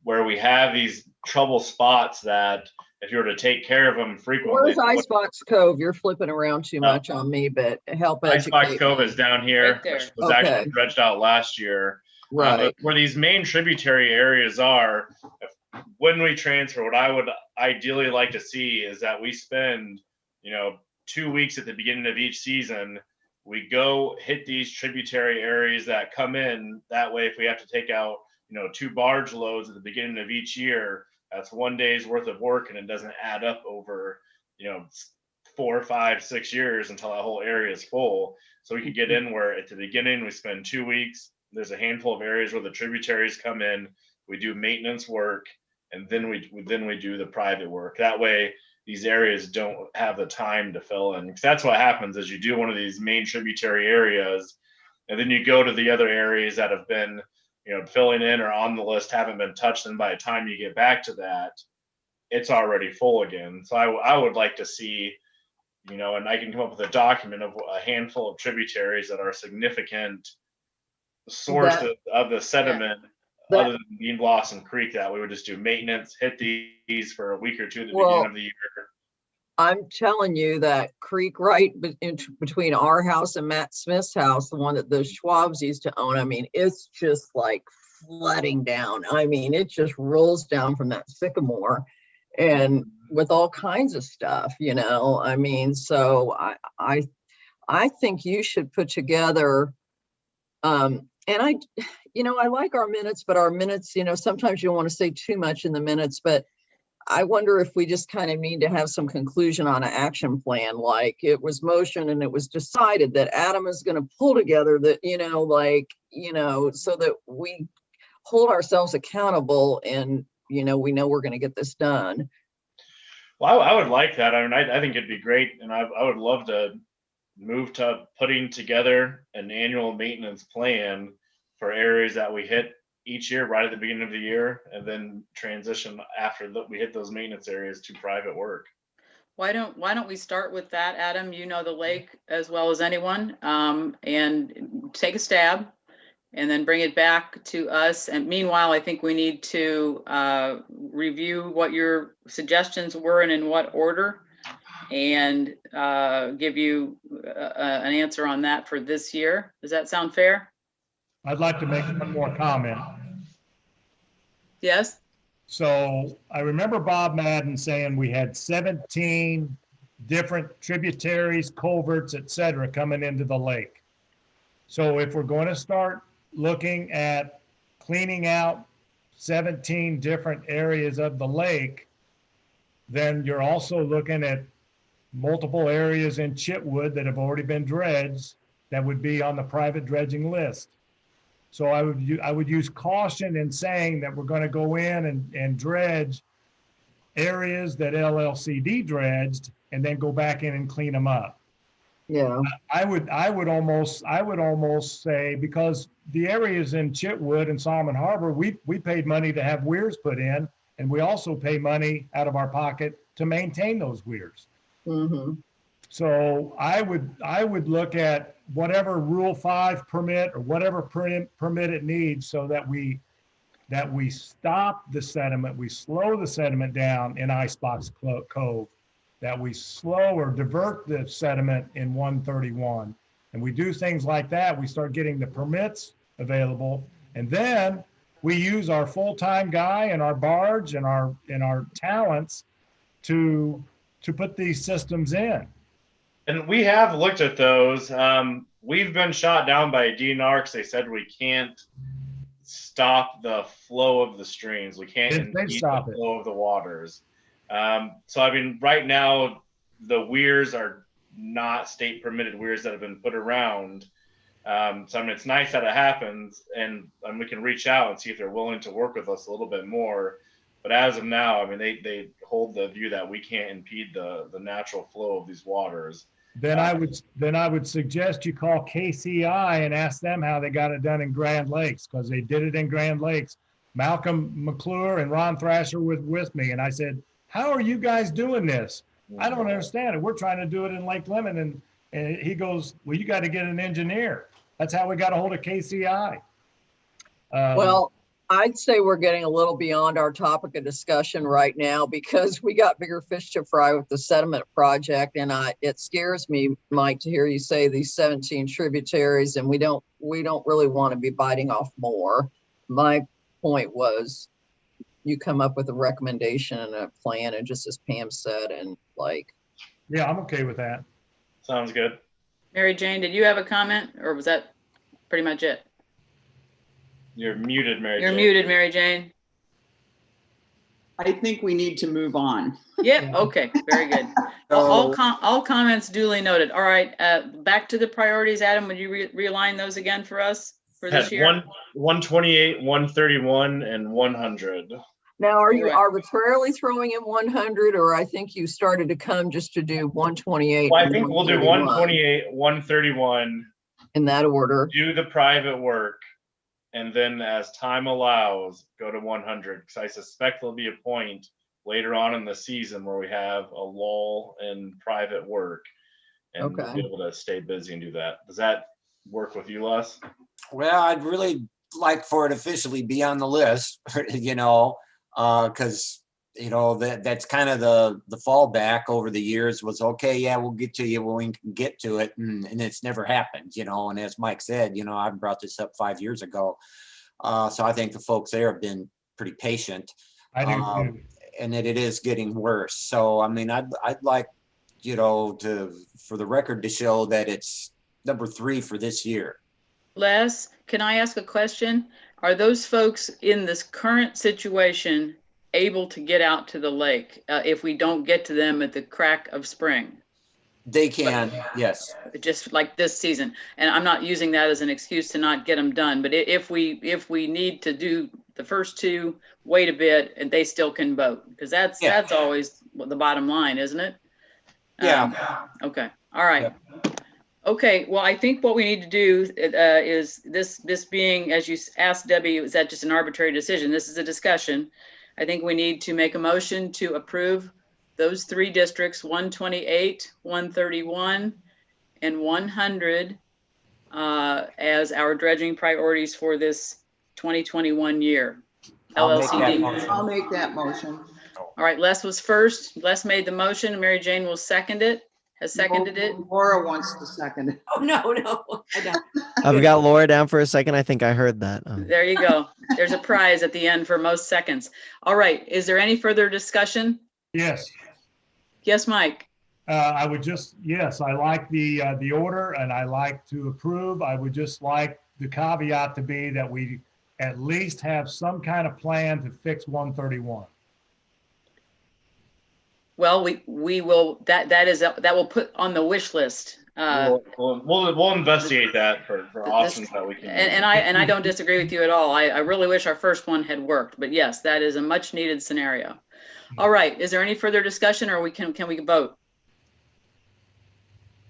where we have these trouble spots that if you were to take care of them frequently. Where's Icebox Cove? You're flipping around too much on me, but help Icebox educate Cove me. is down here, Right there. which was Okay. actually dredged out last year. Right. Where these main tributary areas are, when we transfer, what I would ideally like to see is that we spend, 2 weeks at the beginning of each season. We go hit these tributary areas that come in. That way, if we have to take out, 2 barge loads at the beginning of each year, that's 1 day's worth of work, and it doesn't add up over, 4, 5, 6 years until that whole area is full. So we could get in where at the beginning we spend 2 weeks. There's a handful of areas where the tributaries come in. We do maintenance work, and then we do the private work. That way, these areas don't have the time to fill in. Because that's what happens is you do one of these main tributary areas, and then you go to the other areas that have been, filling in or on the list, haven't been touched. And by the time you get back to that, it's already full again. So I would like to see, and I can come up with a document of a handful of tributaries that are significant source of the sediment, other than Bean Blossom Creek, that we would just do maintenance, hit these for a week or two at the beginning of the year. I'm telling you that creek right between our house and Matt Smith's house, the one that the Schwabs used to own, I mean, it's just like flooding down. I mean, it just rolls down from that sycamore and with all kinds of stuff, I mean, so I think you should put together, and I like our minutes, but our minutes, sometimes you don't want to say too much in the minutes, but I wonder if we just kind of need to have some conclusion on an action plan, like it was motioned and it was decided that Adam is going to pull together that, so that we hold ourselves accountable and, we know we're going to get this done. Well, I would like that. I mean, I think it'd be great. And I would love to move to putting together an annual maintenance plan for areas that we hit each year right at the beginning of the year, and then transition after we hit those maintenance areas to private work. Why don't we start with that, Adam? You know the lake as well as anyone, and take a stab and then bring it back to us. And meanwhile, I think we need to review what your suggestions were and in what order, and give you an answer on that for this year. Does that sound fair? I'd like to make one more comment. Yes? So I remember Bob Madden saying we had 17 different tributaries, culverts, et cetera, coming into the lake. So if we're going to start looking at cleaning out 17 different areas of the lake, then you're also looking at multiple areas in Chitwood that have already been dredged that would be on the private dredging list. So I would use caution in saying that we're going to go in and dredge areas that LLCD dredged and then go back in and clean them up. Yeah. I would almost say, because the areas in Chitwood and Solomon Harbor, we paid money to have weirs put in, and we also pay money out of our pocket to maintain those weirs. Mm-hmm. So I would look at whatever Rule 5 permit or whatever permit it needs, so that we stop the sediment, we slow the sediment down in Icebox Cove, that we slow or divert the sediment in 131. And we do things like that, we start getting the permits available, and then we use our full-time guy and our barge and our talents to put these systems in. And we have looked at those. We've been shot down by DNR because they said we can't stop the flow of the streams. We can't impede the flow of the waters. So, I mean, right now, the weirs are not state permitted weirs that have been put around. So, I mean, it's nice that it happens, and we can reach out and see if they're willing to work with us a little bit more. But as of now, I mean, they hold the view that we can't impede the natural flow of these waters. Then I would suggest you call KCI and ask them how they got it done in Grand Lakes, because they did it in Grand Lakes. Malcolm McClure and Ron Thrasher were with me, and I said, "How are you guys doing this? I don't understand it. We're trying to do it in Lake Lemon." And he goes, "Well, you got to get an engineer." That's how we got a hold of KCI. Well, I'd say we're getting a little beyond our topic of discussion right now, because we got bigger fish to fry with the sediment project. And it scares me, Mike, to hear you say these 17 tributaries, and we don't really want to be biting off more. My point was, you come up with a recommendation and a plan, and just as Pam said, and like. Yeah, I'm okay with that. Sounds good. Mary Jane, did you have a comment, or was that pretty much it? You're muted, Mary Jane. You're muted, Mary Jane. I think we need to move on. Yep. Okay. Very good. All comments duly noted. All right. Back to the priorities. Adam, would you realign those again for us for this year? 128, 131, and 100. Now, are you Correct. arbitrarily throwing in 100, or I think you started to come just to do 128? Well, I think we'll do 128, 131. In that order. Do the private work. And then as time allows, go to 100, because I suspect there'll be a point later on in the season where we have a lull in private work, and we'll be able to stay busy and do that. Does that work with you, Les? Well, I'd really like for it officially be on the list, because that's kind of the fallback over the years was, okay, yeah, we'll get to you when we can get to it, and it's never happened, and as Mike said, I brought this up 5 years ago, so I think the folks there have been pretty patient. I do too. And that it is getting worse. So I mean, I'd like for the record to show that it's number 3 for this year. Les, can I ask a question? Are those folks in this current situation able to get out to the lake if we don't get to them at the crack of spring? They can, yes. Just like this season. And I'm not using that as an excuse to not get them done, but if we need to do the first 2, wait a bit, and they still can boat, because that's always the bottom line, isn't it? Yeah. Okay. All right. Yeah. Okay. Well, I think what we need to do is this being, as you asked Debbie, is that just an arbitrary decision? This is a discussion. I think we need to make a motion to approve those 3 districts, 128, 131, and 100 as our dredging priorities for this 2021 year. LLCD. I'll make that motion. All right, Les was first. Les made the motion. Mary Jane will second it. Has seconded it. Laura wants to second it. Oh, no, I don't. I've got Laura down for a second. I think I heard that. There you go. There's a prize at the end for most seconds. All right. Is there any further discussion? Yes. Yes, Mike. I would yes, I like the order, and I like to approve. I would just like the caveat to be that we at least have some kind of plan to fix 131. Well, we will, that will put on the wish list. We'll investigate that for options that we can. And I don't disagree with you at all. I really wish our first one had worked, but yes, that is a much needed scenario. All right, is there any further discussion, or can we vote?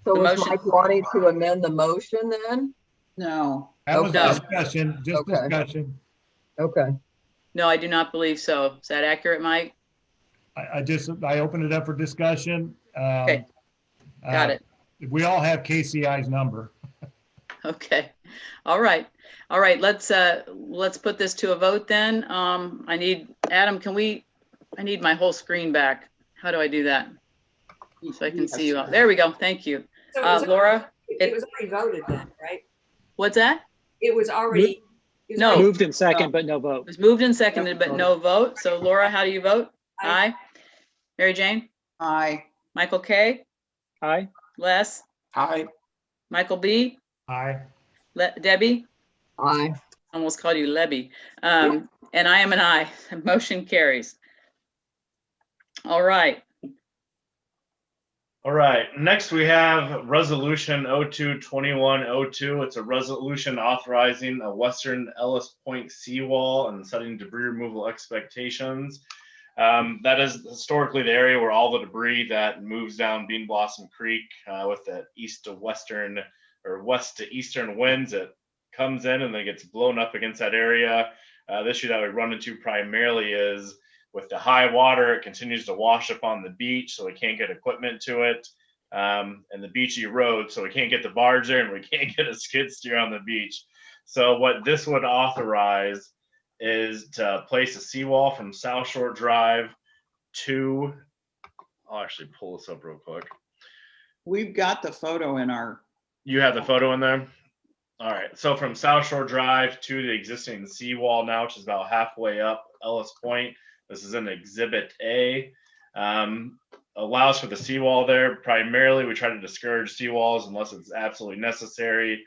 So The was motion- Mike wanting to amend the motion then? No. That was Okay. discussion, just Okay. discussion. Okay. No, I do not believe so. Is that accurate, Mike? I opened it up for discussion. Okay. Got it. We all have KCI's number. Okay. All right. All right. Let's put this to a vote then. I need, Adam, I need my whole screen back. How do I do that? So I can see you. There we go. Thank you. So it was Laura? it was already voted then, right? What's that? It was already. it was No. already- Moved in second, but no It vote. was moved and seconded, but no vote. So Laura, how do you vote? Aye. Aye. Mary Jane? Aye. Michael K? Aye. Les? Aye. Michael B? Aye. Debbie? Aye. Almost called you Lebby. And I am an aye. Motion carries. All right. All right, next we have Resolution 02-2102. It's a resolution authorizing a Western Ellis Point seawall and setting debris removal expectations. That is historically the area where all the debris that moves down Bean Blossom Creek with the east to western or west to eastern winds, it comes in and then gets blown up against that area. The issue that we run into primarily is with the high water, it continues to wash up on the beach, so we can't get equipment to it. And the beach erodes, so we can't get the barge there and we can't get a skid steer on the beach. So what this would authorize is to place a seawall from South Shore Drive to, I'll actually pull this up real quick. We've got the photo in our, You have the photo in there? All right, so from South Shore Drive to the existing seawall now, which is about halfway up Ellis Point. This is in Exhibit A. Allows for the seawall there. Primarily, we try to discourage seawalls unless it's absolutely necessary,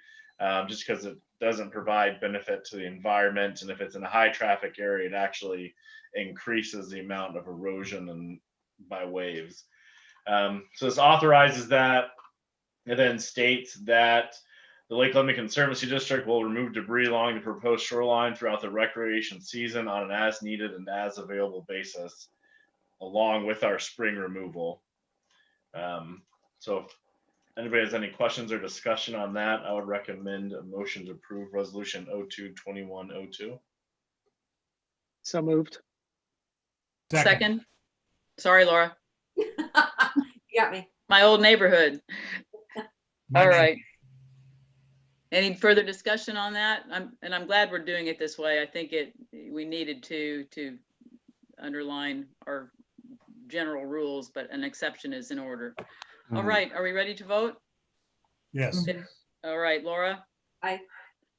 just because it doesn't provide benefit to the environment. And if it's in a high traffic area, it actually increases the amount of erosion and by waves. So this authorizes that. It then states that the Lake Lemon Conservancy District will remove debris along the proposed shoreline throughout the recreation season on an as needed and as available basis, along with our spring removal. So if anybody has any questions or discussion on that, I would recommend a motion to approve Resolution 02-2102. So moved. Second. Sorry, Laura. You got me. My old neighborhood. My All name- right. Any further discussion on that? I'm glad we're doing it this way. I think we needed to underline our general rules, but an exception is in order. All right, are we ready to vote? Yes. All right, Laura? Aye.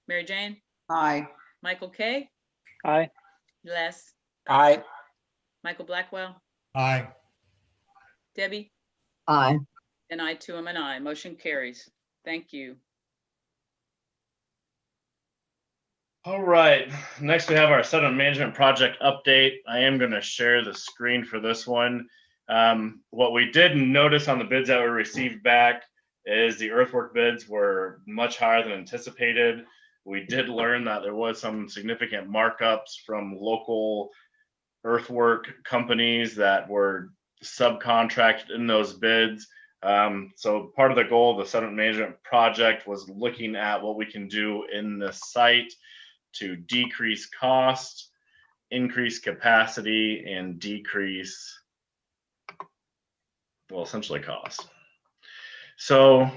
Mary Jane? aye. Michael K? Aye. Les? Aye. Michael Blackwell? Aye. Debbie? Aye. And I too am an aye. Motion carries. Thank you. All right, next we have our sediment management project update. I am going to share the screen for this one. What we did notice on the bids that we received back is the earthwork bids were much higher than anticipated. We did learn that there was some significant markups from local earthwork companies that were subcontracted in those bids. So part of the goal of the sediment management project was looking at what we can do in the site to decrease cost, increase capacity, and decrease, well, essentially cost. So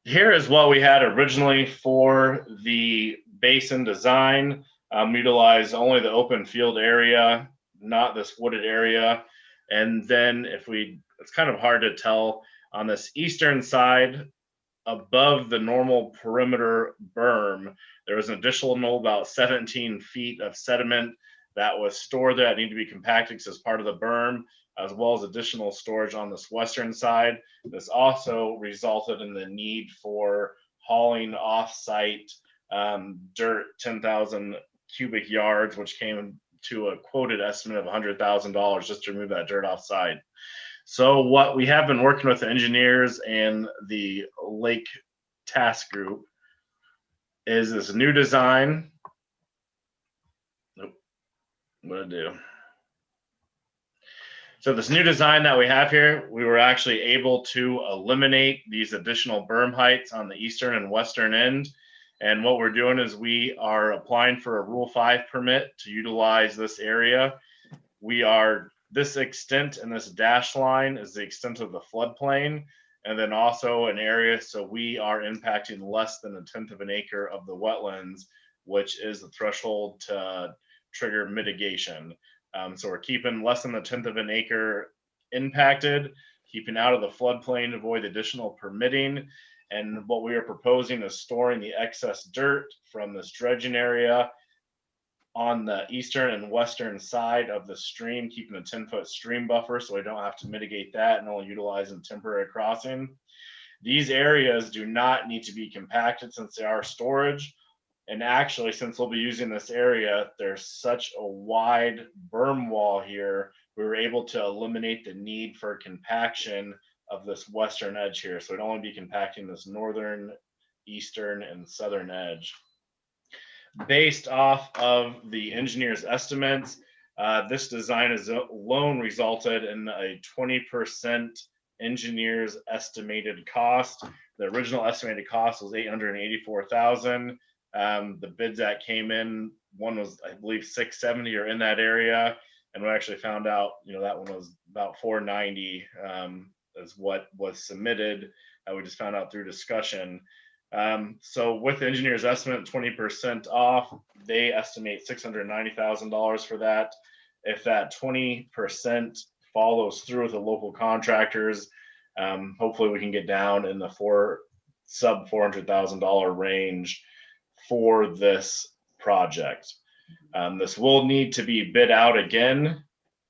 here is what we had originally for the basin design. Utilize only the open field area, not this wooded area. And then it's kind of hard to tell on this eastern side, above the normal perimeter berm, there was an additional about 17 feet of sediment that was stored there that needed to be compacted as part of the berm, as well as additional storage on this western side. This also resulted in the need for hauling off-site dirt, 10,000 cubic yards, which came to a quoted estimate of $100,000 just to remove that dirt off site. So what we have been working with the engineers and the lake task group is this new design. Nope. What did I do? So this new design that we have here, we were actually able to eliminate these additional berm heights on the eastern and western end. And what we're doing is we are applying for a Rule 5 permit to utilize this area. This extent and this dash line is the extent of the floodplain, and then also an area, so we are impacting less than 1/10 of an acre of the wetlands, which is the threshold to trigger mitigation. So we're keeping less than 1/10 of an acre impacted, keeping out of the floodplain to avoid additional permitting. And what we are proposing is storing the excess dirt from this dredging area on the eastern and western side of the stream, keeping a 10-foot stream buffer so we don't have to mitigate that and only utilizing temporary crossing. These areas do not need to be compacted since they are storage. And actually, since we'll be using this area, there's such a wide berm wall here, we were able to eliminate the need for compaction of this western edge here. So we'd only be compacting this northern, eastern, and southern edge. Based off of the engineer's estimates, this design has alone resulted in a 20% engineer's estimated cost. The original estimated cost was $884,000. The bids that came in, one was, I believe, $670 or in that area, and we actually found out, that one was about $490 is what was submitted. We just found out through discussion. So with the engineer's estimate, 20% off, they estimate $690,000 for that. If that 20% follows through with the local contractors, hopefully we can get down in the sub $400,000 range for this project. This will need to be bid out again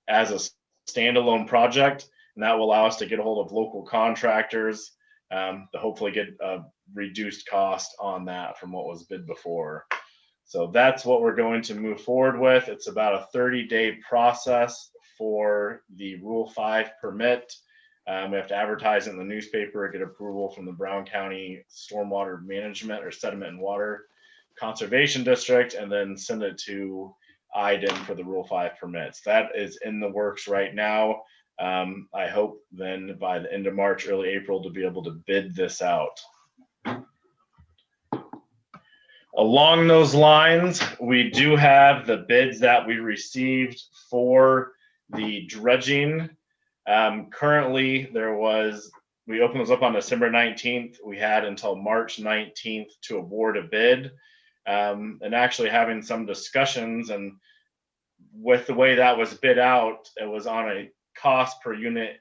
as a standalone project, and that will allow us to get a hold of local contractors to hopefully get a reduced cost on that from what was bid before. So that's what we're going to move forward with. It's about a 30-day process for the Rule 5 permit. We have to advertise in the newspaper, get approval from the Brown County Stormwater Management or Sediment and Water Conservation District, and then send it to IDEM for the Rule 5 permits. That is in the works right now. I hope then by the end of March, early April, to be able to bid this out. Along those lines, we do have the bids that we received for the dredging. Currently, we opened those up on December 19th. We had until March 19th to award a bid. And actually having some discussions, and with the way that was bid out, it was on a cost per unit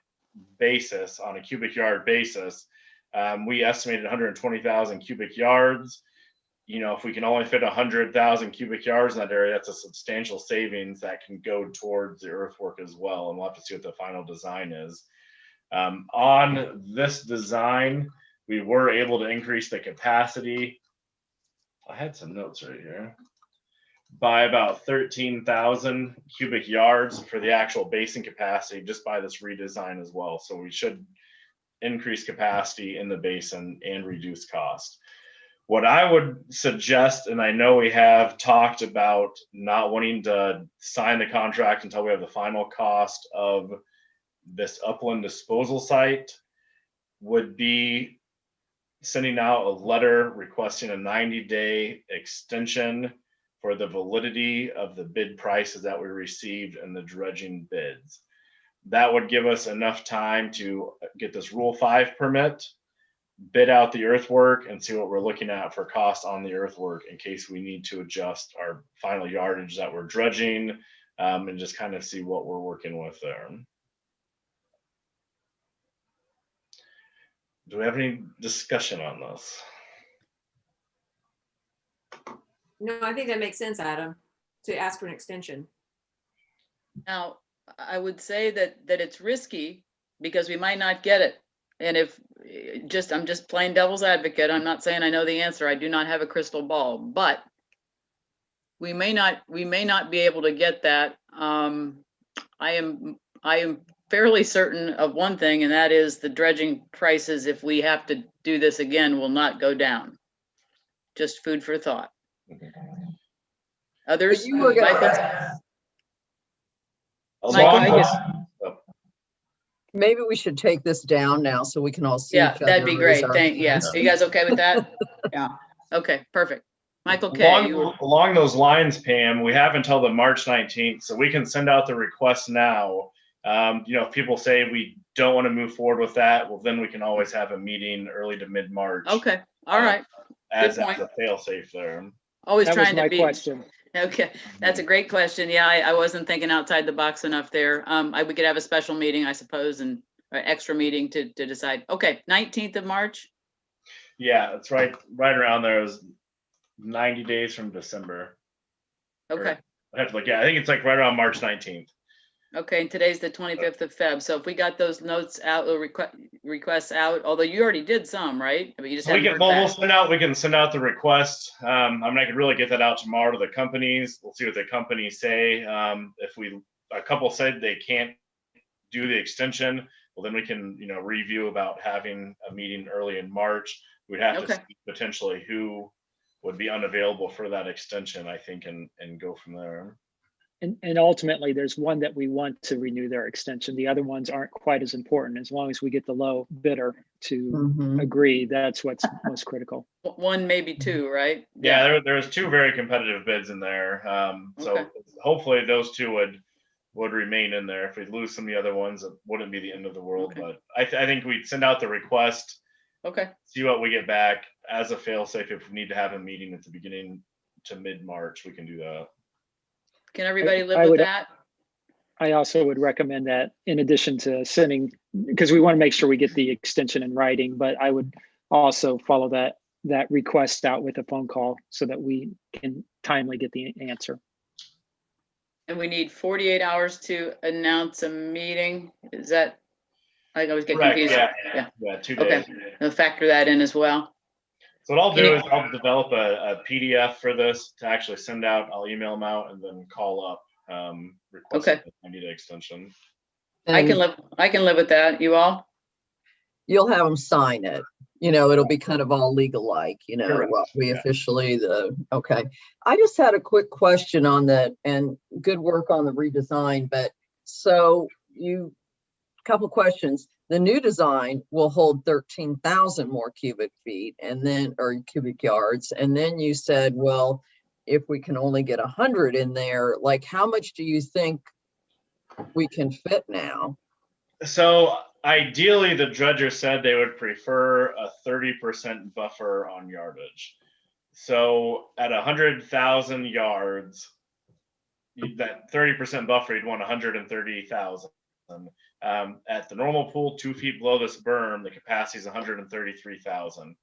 basis, on a cubic yard basis. We estimated 120,000 cubic yards. If we can only fit 100,000 cubic yards in that area, that's a substantial savings that can go towards the earthwork as well. And we'll have to see what the final design is. On this design, we were able to increase the capacity. I had some notes right here. By about 13,000 cubic yards for the actual basin capacity, just by this redesign as well. So we should increase capacity in the basin and reduce cost. What I would suggest, and I know we have talked about not wanting to sign the contract until we have the final cost of this upland disposal site, would be sending out a letter requesting a 90-day extension for the validity of the bid prices that we received in the dredging bids. That would give us enough time to get this Rule 5 permit, bid out the earthwork, and see what we're looking at for cost on the earthwork in case we need to adjust our final yardage that we're dredging, and just kind of see what we're working with there. Do we have any discussion on this? No, I think that makes sense, Adam, to ask for an extension. Now, I would say that it's risky because we might not get it. And I'm just plain devil's advocate. I'm not saying I know the answer. I do not have a crystal ball, but we may not be able to get that. I am fairly certain of one thing, and that is the dredging prices, if we have to do this again, will not go down. Just food for thought. Others? But you were gonna- Michael, I guess Maybe we should take this down now so we can all see yeah, each other. that'd be and raise great. our Yes. hands. Are you guys okay with that? Yeah. Okay, perfect. Michael K. Along those lines, Pam, we have until the March 19th, so we can send out the request now. If people say we don't want to move forward with that, well, then we can always have a meeting early to mid-March. Okay, all right. As point. a fail-safe there. Always that was trying to my be. question. Okay, that's a great question. Yeah, I wasn't thinking outside the box enough there. We could have a special meeting, I suppose, and an extra meeting to decide. Okay, 19th of March. Yeah, it's right around there. It was 90 days from December. Okay, I have to look. Yeah, I think it's like right around March 19th. okay, and today's the 25th of Feb. So if we got those notes out or requests out, although you already did some, right? I mean, you just haven't heard back. We can send out the request. I could really get that out tomorrow to the companies. We'll see what the companies say. If a couple said they can't do the extension, well, then we can, review about having a meeting early in March. We'd have to see potentially who would be unavailable for that extension, I think, and go from there. And ultimately, there's one that we want to renew their extension. The other ones aren't quite as important. As long as we get the low bidder to agree, that's what's most critical. One, maybe two, right? Yeah, there's two very competitive bids in there. So hopefully those two would remain in there. If we lose some of the other ones, it wouldn't be the end of the world. But I think we'd send out the request. Okay. See what we get back as a fail-safe. If we need to have a meeting at the beginning to mid-March, we can do that. Can everybody live with that? I also would recommend that, in addition to sending, because we want to make sure we get the extension in writing, but I would also follow that request out with a phone call so that we can timely get the answer. And we need 48 hours to announce a meeting. Is that, I always get Correct, confused. Yeah, 2 days. Okay, I'll factor that in as well. So what I'll do is I'll develop a PDF for this to actually send out. I'll email them out and then call up. Request I need an extension. I can live with that. You all? You'll have them sign it. It'll be kind of all legal like, Correct. what we officially okay. I just had a quick question on that, and good work on the redesign, but so couple questions. The new design will hold 13,000 more cubic feet or cubic yards. And then you said, well, if we can only get 100 in there, like how much do you think we can fit now? So ideally, the dredger said they would prefer a 30% buffer on yardage. So at 100,000 yards, that 30% buffer, you'd want 130,000. At the normal pool, 2 feet below this berm, the capacity is 133,000.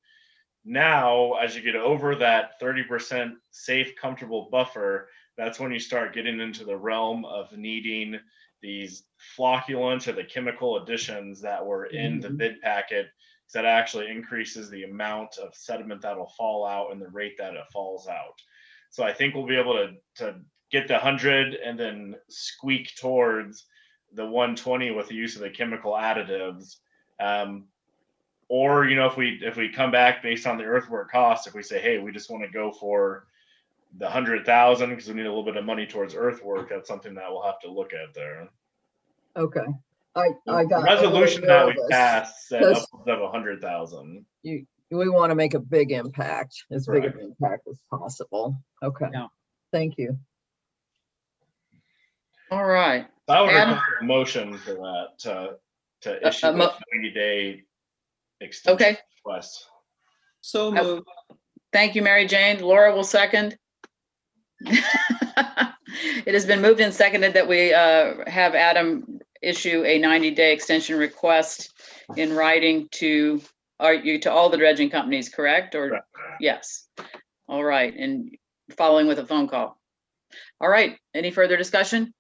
Now, as you get over that 30% safe, comfortable buffer, that's when you start getting into the realm of needing these flocculants or the chemical additions that were in the bid packet. That actually increases the amount of sediment that will fall out and the rate that it falls out. So I think we'll be able to get the 100 and then squeak towards the 120 with the use of the chemical additives. Or, if we come back based on the earthwork cost, if we say, hey, we just want to go for the 100,000 because we need a little bit of money towards earthwork, that's something that we'll have to look at there. Okay. I got the resolution that we passed said up of 100,000. We want to make a big impact, as big of an impact as possible. Okay. Yeah. Thank you. All right. I would request a motion for that to issue a 90-day extension request. So moved. Thank you, Mary Jane. Laura will second. It has been moved and seconded that we have Adam issue a 90-day extension request in writing to all the dredging companies, correct? Or correct. Yes. All right, and following with a phone call. All right, any further discussion?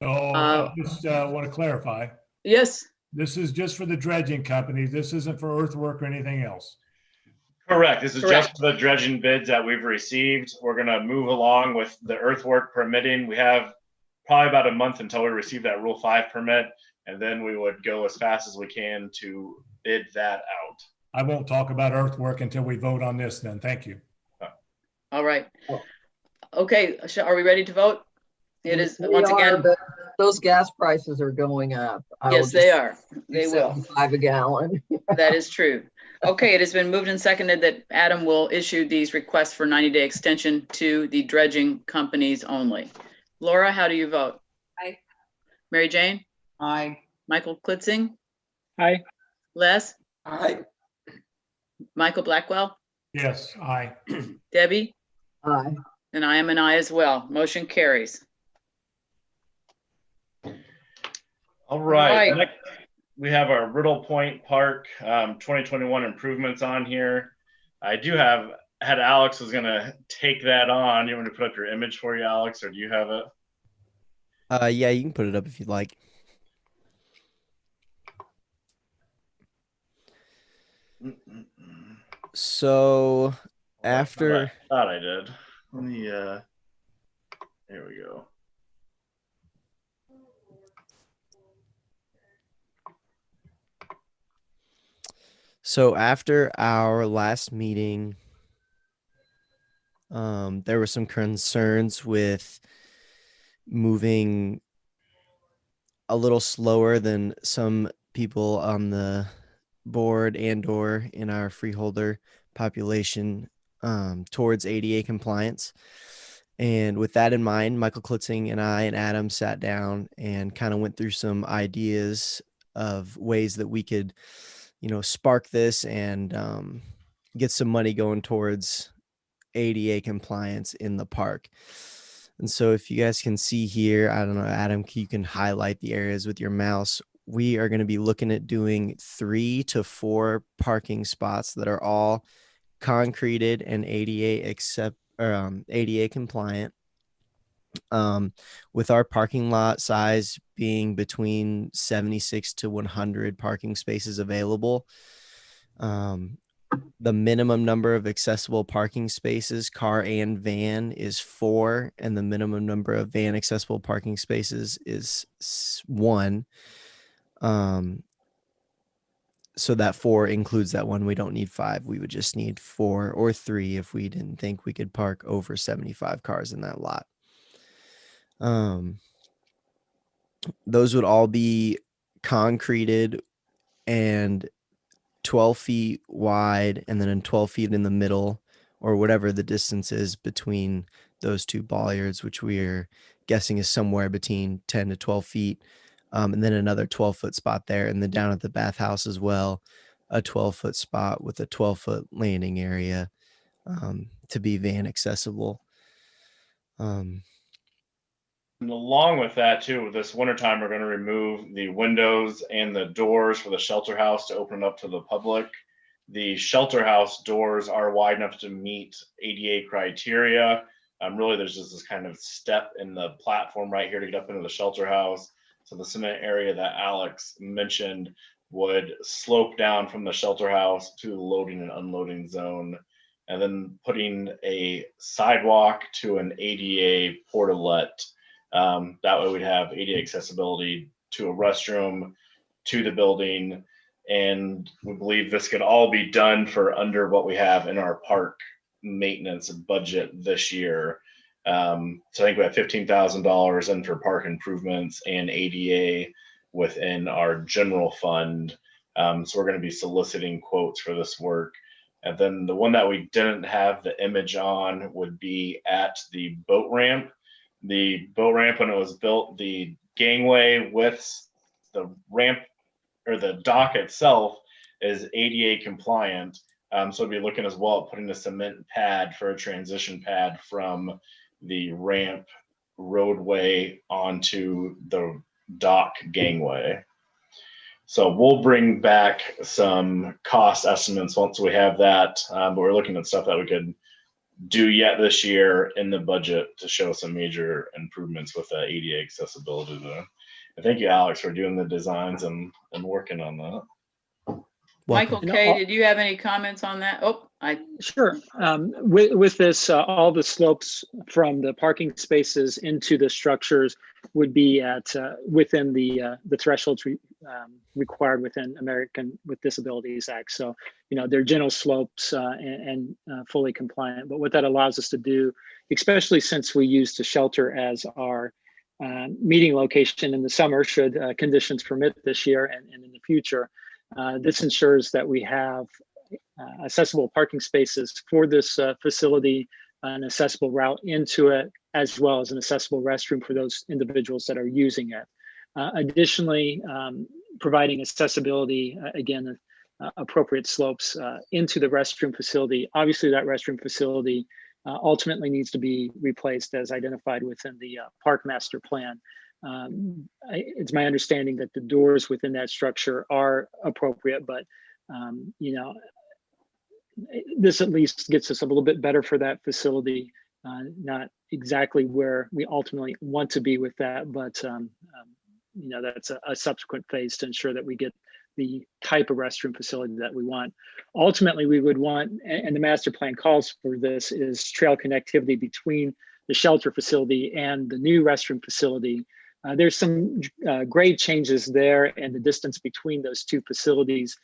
I just want to clarify. Yes. This is just for the dredging companies. This isn't for earthwork or anything else. Correct. This is Correct. just the dredging bids that we've received. We're going to move along with the earthwork permitting. We have probably about a month until we receive that Rule 5 permit, and then we would go as fast as we can to bid that out. I won't talk about earthwork until we vote on this then. Thank you. All right. Okay, are we ready to vote? It is, We once are, again, but those gas prices are going up. I yes, will they just are. They say will. 75 a gallon. That is true. Okay, it has been moved and seconded that Adam will issue these requests for 90-day extension to the dredging companies only. Laura, how do you vote? Aye. Mary Jane? Aye. Michael Klitzing? Aye. Les? Aye. Michael Blackwell? Yes, aye. Debbie? Aye. And I am an aye as well. Motion carries. All right. Right. Next, we have our Riddle Point Park 2021 improvements on here. I do have, had Alex was going to take that on. You want me to put up your image for you, Alex, or do you have it? Yeah, you can put it up if you'd like. So after I thought I did. Let me, here we go. after our last meeting, there were some concerns with moving a little slower than some people on the board and or in our freeholder population towards ADA compliance. And with that in mind, Michael Klitzing and I and Adam sat down and kind of went through some ideas of ways that we could, spark this and get some money going towards ADA compliance in the park. And so if you guys can see here, I don't know, Adam, you can highlight the areas with your mouse. We are going to be looking at doing 3 to 4 parking spots that are all concreted and ADA compliant. With our parking lot size being between 76 to 100 parking spaces available. The minimum number of accessible parking spaces, car and van, is 4, and the minimum number of van accessible parking spaces is 1. So that 4 includes that 1. We don't need 5. We would just need 4 or 3 if we didn't think we could park over 75 cars in that lot. Those would all be concreted and 12 feet wide, and then 12 feet in the middle, or whatever the distance is between those two bollards, which we are guessing is somewhere between 10 to 12 feet. And then another 12-foot spot there. And then down at the bathhouse as well, a 12-foot spot with a 12-foot landing area to be van accessible. And along with that too, this wintertime, we're going to remove the windows and the doors for the shelter house to open up to the public. The shelter house doors are wide enough to meet ADA criteria. Really, there's just this kind of step in the platform right here to get up into the shelter house. So the cement area that Alex mentioned would slope down from the shelter house to the loading and unloading zone, and then putting a sidewalk to an ADA portalet. That way we'd have ADA accessibility to a restroom, to the building, and we believe this could all be done for under what we have in our park maintenance budget this year. So I think we have $15,000 in for park improvements and ADA within our general fund. So we're going to be soliciting quotes for this work. And then the one that we didn't have the image on would be at the boat ramp. The boat ramp, when it was built, the gangway with the ramp or the dock itself is ADA compliant. So we'll be looking as well at putting a cement pad for a transition pad from the ramp roadway onto the dock gangway. So we'll bring back some cost estimates once we have that, but we're looking at stuff that we could do yet this year in the budget to show some major improvements with the ADA accessibility there. And thank you, Alex, for doing the designs and working on that. Michael K., did you have any comments on that? Oh, Sure. With this, all the slopes from the parking spaces into the structures would be at within the thresholds required within American with Disabilities Act. So, they're gentle slopes and fully compliant. But what that allows us to do, especially since we use the shelter as our meeting location in the summer, should conditions permit this year and in the future, this ensures that we have accessible parking spaces for this facility, an accessible route into it, as well as an accessible restroom for those individuals that are using it. Additionally, providing accessibility, again, appropriate slopes into the restroom facility. Obviously, that restroom facility ultimately needs to be replaced as identified within the park master plan. It's my understanding that the doors within that structure are appropriate, but this at least gets us a little bit better for that facility. Not exactly where we ultimately want to be with that, but that's a subsequent phase to ensure that we get the type of restroom facility that we want. Ultimately, we would want, and the master plan calls for this, is trail connectivity between the shelter facility and the new restroom facility. There's some grade changes there, and the distance between those two facilities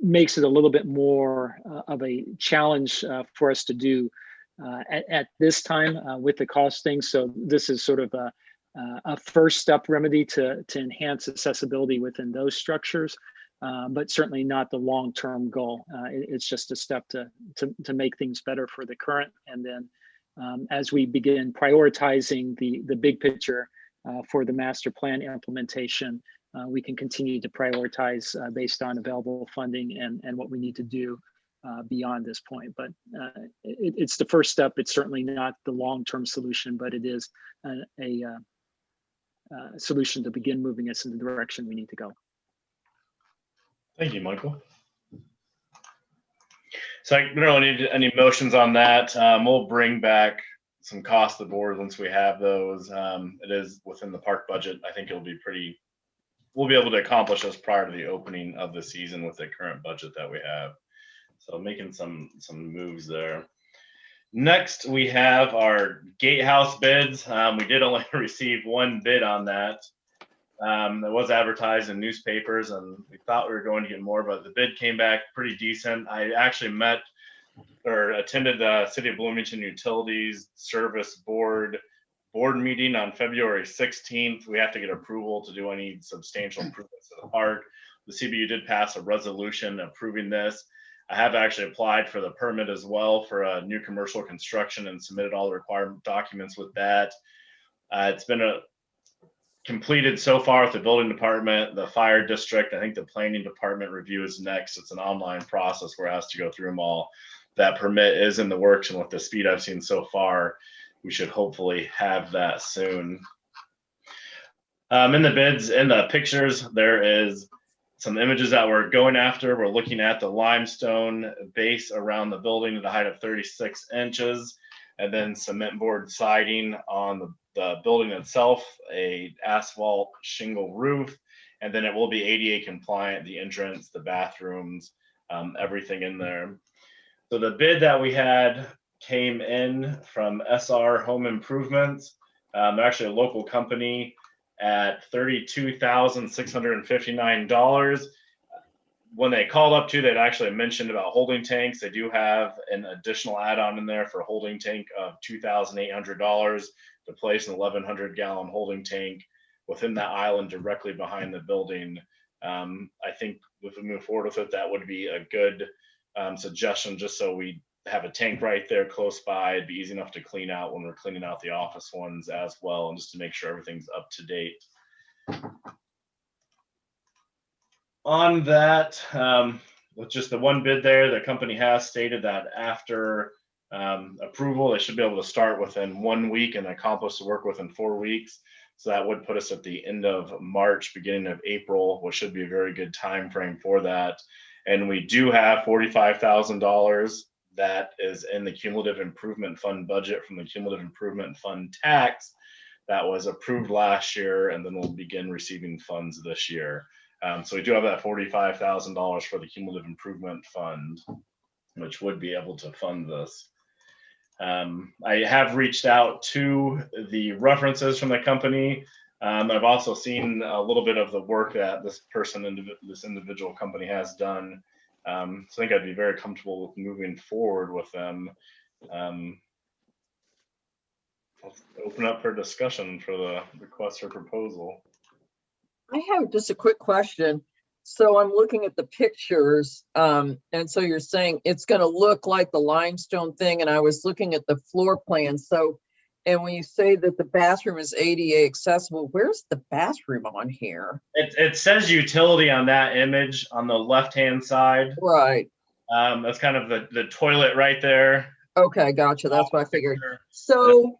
makes it a little bit more of a challenge for us to do at this time with the costing. So this is sort of a first step remedy to enhance accessibility within those structures, but certainly not the long-term goal. It's just a step to make things better for the current. And then as we begin prioritizing the big picture for the master plan implementation, we can continue to prioritize based on available funding and what we need to do beyond this point. But it's the first step. It's certainly not the long-term solution, but it is a solution to begin moving us in the direction we need to go. Thank you, Michael. So I don't really need any motions on that. We'll bring back some cost of the board once we have those. It is within the park budget. I think it'll be pretty, we'll be able to accomplish this prior to the opening of the season with the current budget that we have. So making some moves there. Next, we have our gatehouse bids. We did only receive one bid on that. It was advertised in newspapers, and we thought we were going to get more, but the bid came back pretty decent. I actually met or attended the City of Bloomington Utilities Service Board meeting on February 16th. We have to get approval to do any substantial improvements to the park. The CBU did pass a resolution approving this. I have actually applied for the permit as well for a new commercial construction and submitted all the required documents with that. It's been completed so far with the building department, the fire district. I think the planning department review is next. It's an online process where it has to go through them all. That permit is in the works, and with the speed I've seen so far, we should hopefully have that soon. In the bids, in the pictures, there is some images that we're going after. We're looking at the limestone base around the building at a height of 36 inches, and then cement board siding on the building itself, a asphalt shingle roof, and then it will be ADA compliant, the entrance, the bathrooms, everything in there. So the bid that we had came in from SR Home Improvements. They're actually a local company at $32,659. When they called up to, they'd actually mentioned about holding tanks. They do have an additional add-on in there for a holding tank of $2,800 to place an 1,100 gallon holding tank within that island directly behind the building. I think if we move forward with it, that would be a good suggestion, just so we have a tank right there close by. It'd be easy enough to clean out when we're cleaning out the office ones as well, and just to make sure everything's up to date. On that, with just the one bid there, the company has stated that after approval, they should be able to start within 1 week and accomplish the work within 4 weeks. So that would put us at the end of March, beginning of April, which should be a very good time frame for that. And we do have $45,000 that is in the cumulative improvement fund budget from the cumulative improvement fund tax that was approved last year, and then we'll begin receiving funds this year. So we do have that $45,000 for the cumulative improvement fund, which would be able to fund this. I have reached out to the references from the company. I've also seen a little bit of the work that this individual company has done. So I think I'd be very comfortable with moving forward with them. I'll open up for discussion for the request or proposal. I have just a quick question. So I'm looking at the pictures, and so you're saying it's going to look like the limestone thing, and I was looking at the floor plan. So, and when you say that the bathroom is ADA accessible, where's the bathroom on here? It says utility on that image on the left-hand side. Right. That's kind of the toilet right there. Okay, gotcha. That's what I figured. So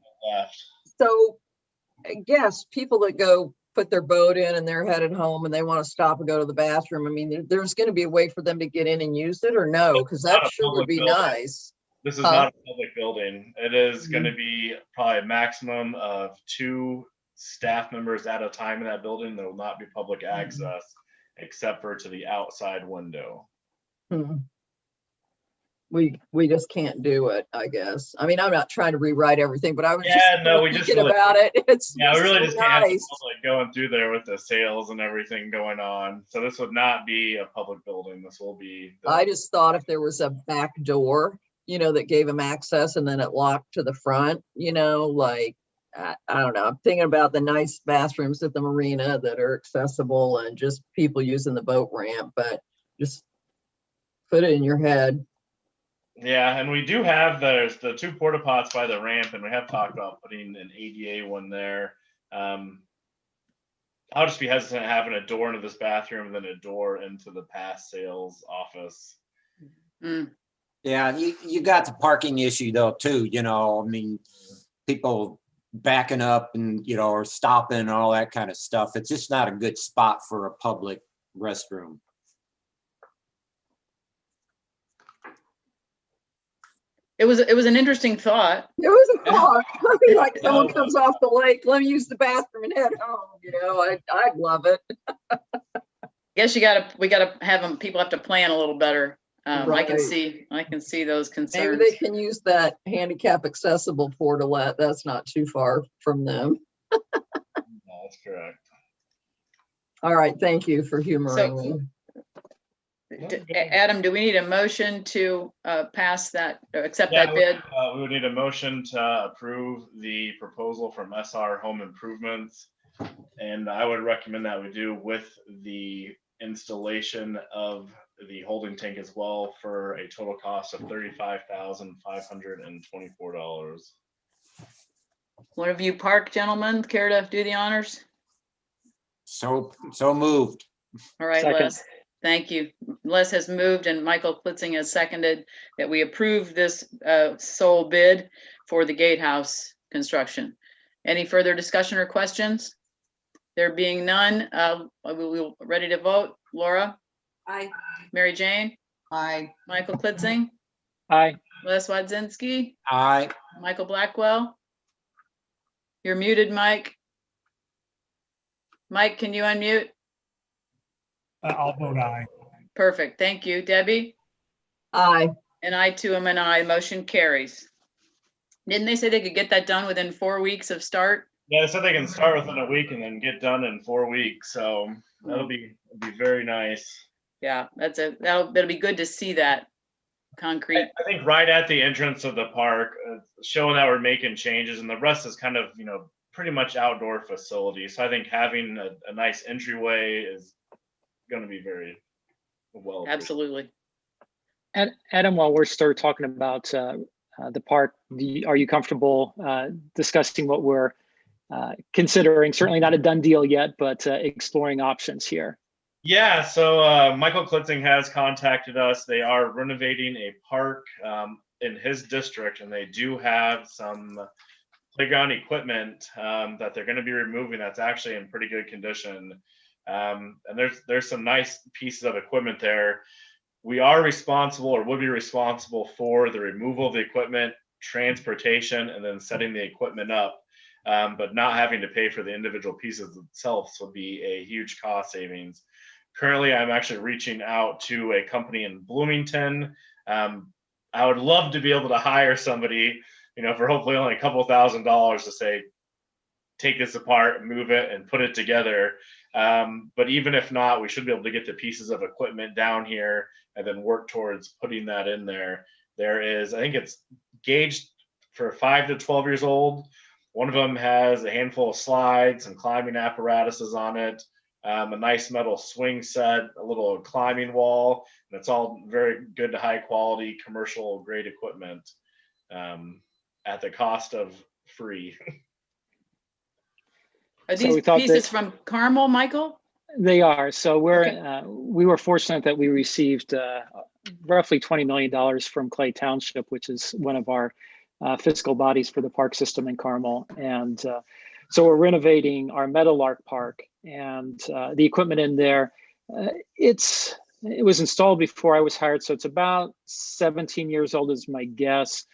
I guess people that go put their boat in and they're headed home and they want to stop and go to the bathroom, I mean, there's going to be a way for them to get in and use it, or no? Because that sure would be nice. This is not a public building. It is going to be probably a maximum of 2 staff members at a time in that building. There will not be public access except for to the outside window. We just can't do it, I guess. I mean, I'm not trying to rewrite everything, but I was thinking really, about it. It's we really so just can't have nice. the public going through there with the sales and everything going on. So this would not be a public building. This will be. I just thought if there was a back door, you know, that gave them access and then it locked to the front, you know, like, I don't know. I'm thinking about the nice bathrooms at the marina that are accessible and just people using the boat ramp, but just put it in your head. Yeah, and we do have the 2 porta pots by the ramp, and we have talked about putting an ADA one there. I'll just be hesitant having a door into this bathroom and then a door into the past sales office. Yeah, you got the parking issue though too. You know, I mean, people backing up and or stopping and all that kind of stuff. It's just not a good spot for a public restroom. It was an interesting thought. It was a thought. Like someone comes off the lake, let me use the bathroom and head home. I'd love it. I guess we gotta have them. People have to plan a little better. I can see those concerns. Maybe they can use that handicap accessible portalet. That's not too far from them. That's correct. All right, thank you for humoring me. Adam, do we need a motion to pass that, or accept that bid? We would need a motion to approve the proposal from SR Home Improvements, and I would recommend that we do with the installation of the holding tank as well for a total cost of $35,524. One of you park gentlemen care to do the honors? So moved. All right, Second. Les. Thank you. Les has moved and Michael Klitzing has seconded that we approve this sole bid for the gatehouse construction. Any further discussion or questions? There being none, we're ready to vote. Laura? Aye. Mary Jane? Aye. Michael Klitzing? Aye. Les Wadzinski? Aye. Michael Blackwell? You're muted, Mike. Mike, can you unmute? I'll vote aye. Perfect. Thank you. Debbie? Aye. And I too am an aye. Motion carries. Didn't they say they could get that done within 4 weeks of start? Yeah, they said they can start within a week and then get done in 4 weeks. So that'll be very nice. Yeah, that'll be good to see that concrete. I think right at the entrance of the park, showing that we're making changes, and the rest is kind of pretty much outdoor facility. So I think having a nice entryway is going to be very well. Absolutely. And Adam, while we're still talking about the park, are you comfortable discussing what we're considering? Certainly not a done deal yet, but exploring options here. Yeah, so Michael Klitzing has contacted us. They are renovating a park in his district, and they do have some playground equipment that they're going to be removing that's actually in pretty good condition. And there's some nice pieces of equipment there. We are responsible, or would be responsible, for the removal of the equipment, transportation, and then setting the equipment up. But not having to pay for the individual pieces themselves would be a huge cost savings. currently I'm actually reaching out to a company in Bloomington. I would love to be able to hire somebody, for hopefully only a couple $1,000s to say, take this apart, move it, and put it together. But even if not, we should be able to get the pieces of equipment down here and then work towards putting that in there. There is, I think it's gauged for 5 to 12 years old. One of them has a handful of slides and climbing apparatuses on it, a nice metal swing set, a little climbing wall, and it's all very good to high quality commercial grade equipment at the cost of free. Are So we these thought pieces that- from Carmel, Michael? They are. So we're Okay. we were fortunate that we received roughly $20 million from Clay Township, which is one of our fiscal bodies for the park system in Carmel. And so we're renovating our Meadowlark Park, and the equipment in there, it was installed before I was hired, so it's about 17 years old is my guess.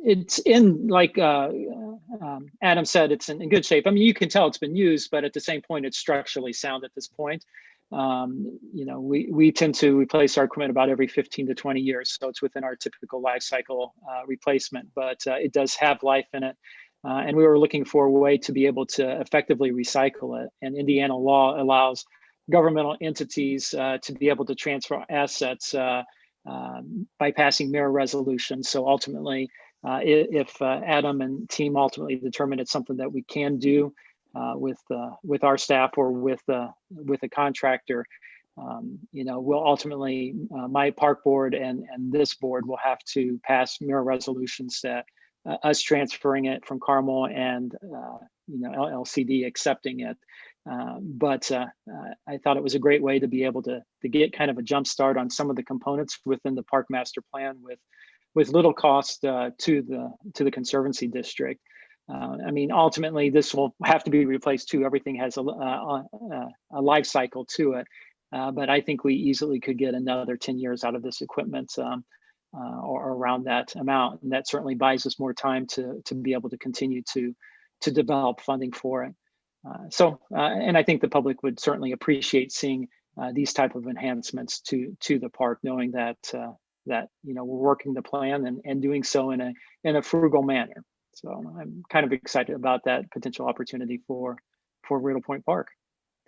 It's in, like Adam said, it's in good shape. I mean, you can tell it's been used, but at the same point, it's structurally sound at this point. We tend to replace our equipment about every 15 to 20 years, so it's within our typical life cycle replacement, but it does have life in it. And we were looking for a way to be able to effectively recycle it. And Indiana law allows governmental entities to be able to transfer assets by passing mirror resolution. So ultimately, if Adam and team ultimately determine it's something that we can do with our staff or with a contractor, we'll ultimately, my park board and this board will have to pass mirror resolutions that us transferring it from Carmel and LLCD accepting it. But I thought it was a great way to be able to get kind of a jump start on some of the components within the park master plan with little cost to the conservancy district. I mean, ultimately, this will have to be replaced too. Everything has a life cycle to it, but I think we easily could get another 10 years out of this equipment or around that amount, and that certainly buys us more time to be able to continue to develop funding for it. And I think the public would certainly appreciate seeing these type of enhancements to the park, knowing that we're working the plan and doing so in a frugal manner. So I'm kind of excited about that potential opportunity for Riddle Point Park.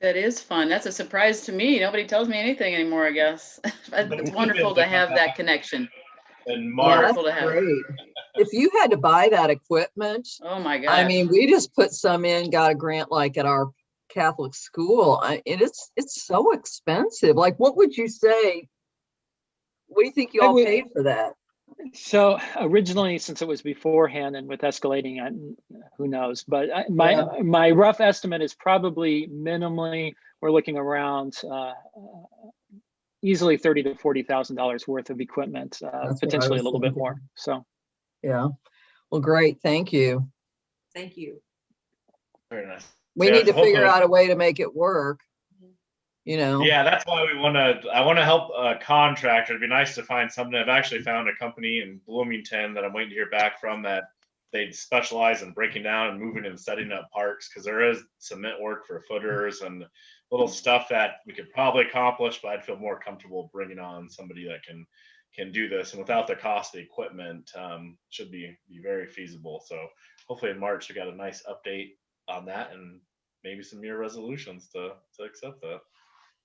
That is fun. That's a surprise to me. Nobody tells me anything anymore, I guess. It's wonderful to have that connection. And Well, Mark, that's Wonderful to have. great. If you had to buy that equipment, Oh my gosh. I mean, we just put some in, got a grant like at our Catholic school. It's so expensive. Like, what would you say? What do you think you all paid for that? So originally, since it was beforehand and with escalating, who knows? But my rough estimate is probably minimally we're looking around easily $30,000 to $40,000 worth of equipment, potentially a little bit more. So yeah, well, great, thank you. Thank you. very nice. We need to figure out a way to make it work. Yeah, that's why I want to help a contractor. It'd be nice to find something. I've actually found a company in Bloomington that I'm waiting to hear back from, that they specialize in breaking down and moving and setting up parks, because there is cement work for footers and little stuff that we could probably accomplish, but I'd feel more comfortable bringing on somebody that can do this, and without the cost of the equipment, should be very feasible. So hopefully in March we got a nice update on that, and maybe some mirror resolutions to accept that.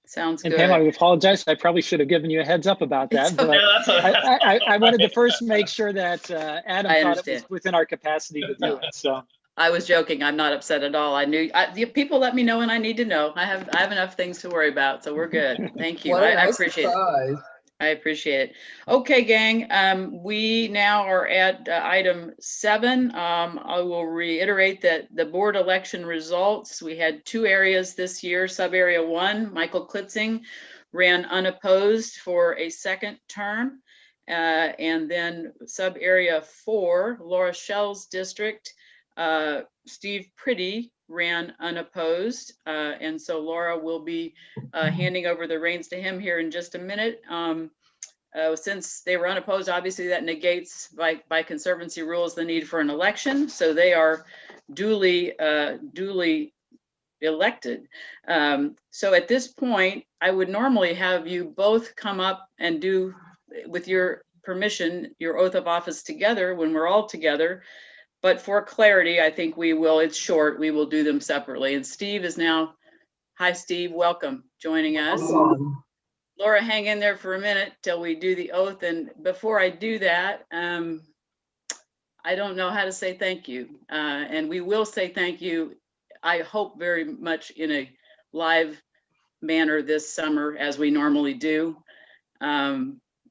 Sounds and good. Pam, I apologize. I probably should have given you a heads up about that, but I wanted to first make sure that Adam thought it was within our capacity to do it. So I was joking. I'm not upset at all. I knew the people let me know when I need to know. I have enough things to worry about, so we're good. Thank you. I appreciate it. I appreciate it. Okay, gang. We now are at item 7. I will reiterate that the board election results. We had 2 areas this year. Sub area 1, Michael Klitzing ran unopposed for a 2nd term. And then sub area 4, Laura Schell's district, Steve Pretty ran unopposed. And so Laura will be handing over the reins to him here in just a minute. Since they were unopposed, obviously that negates by conservancy rules the need for an election. So they are duly elected. So at this point, I would normally have you both come up and do, with your permission, your oath of office together when we're all together. But for clarity, I think we will, it's short, we will do them separately. And Steve is now, hi, Steve, welcome, joining us. Laura, hang in there for a minute till we do the oath. And before I do that, I don't know how to say thank you. And we will say thank you, I hope very much in a live manner this summer as we normally do.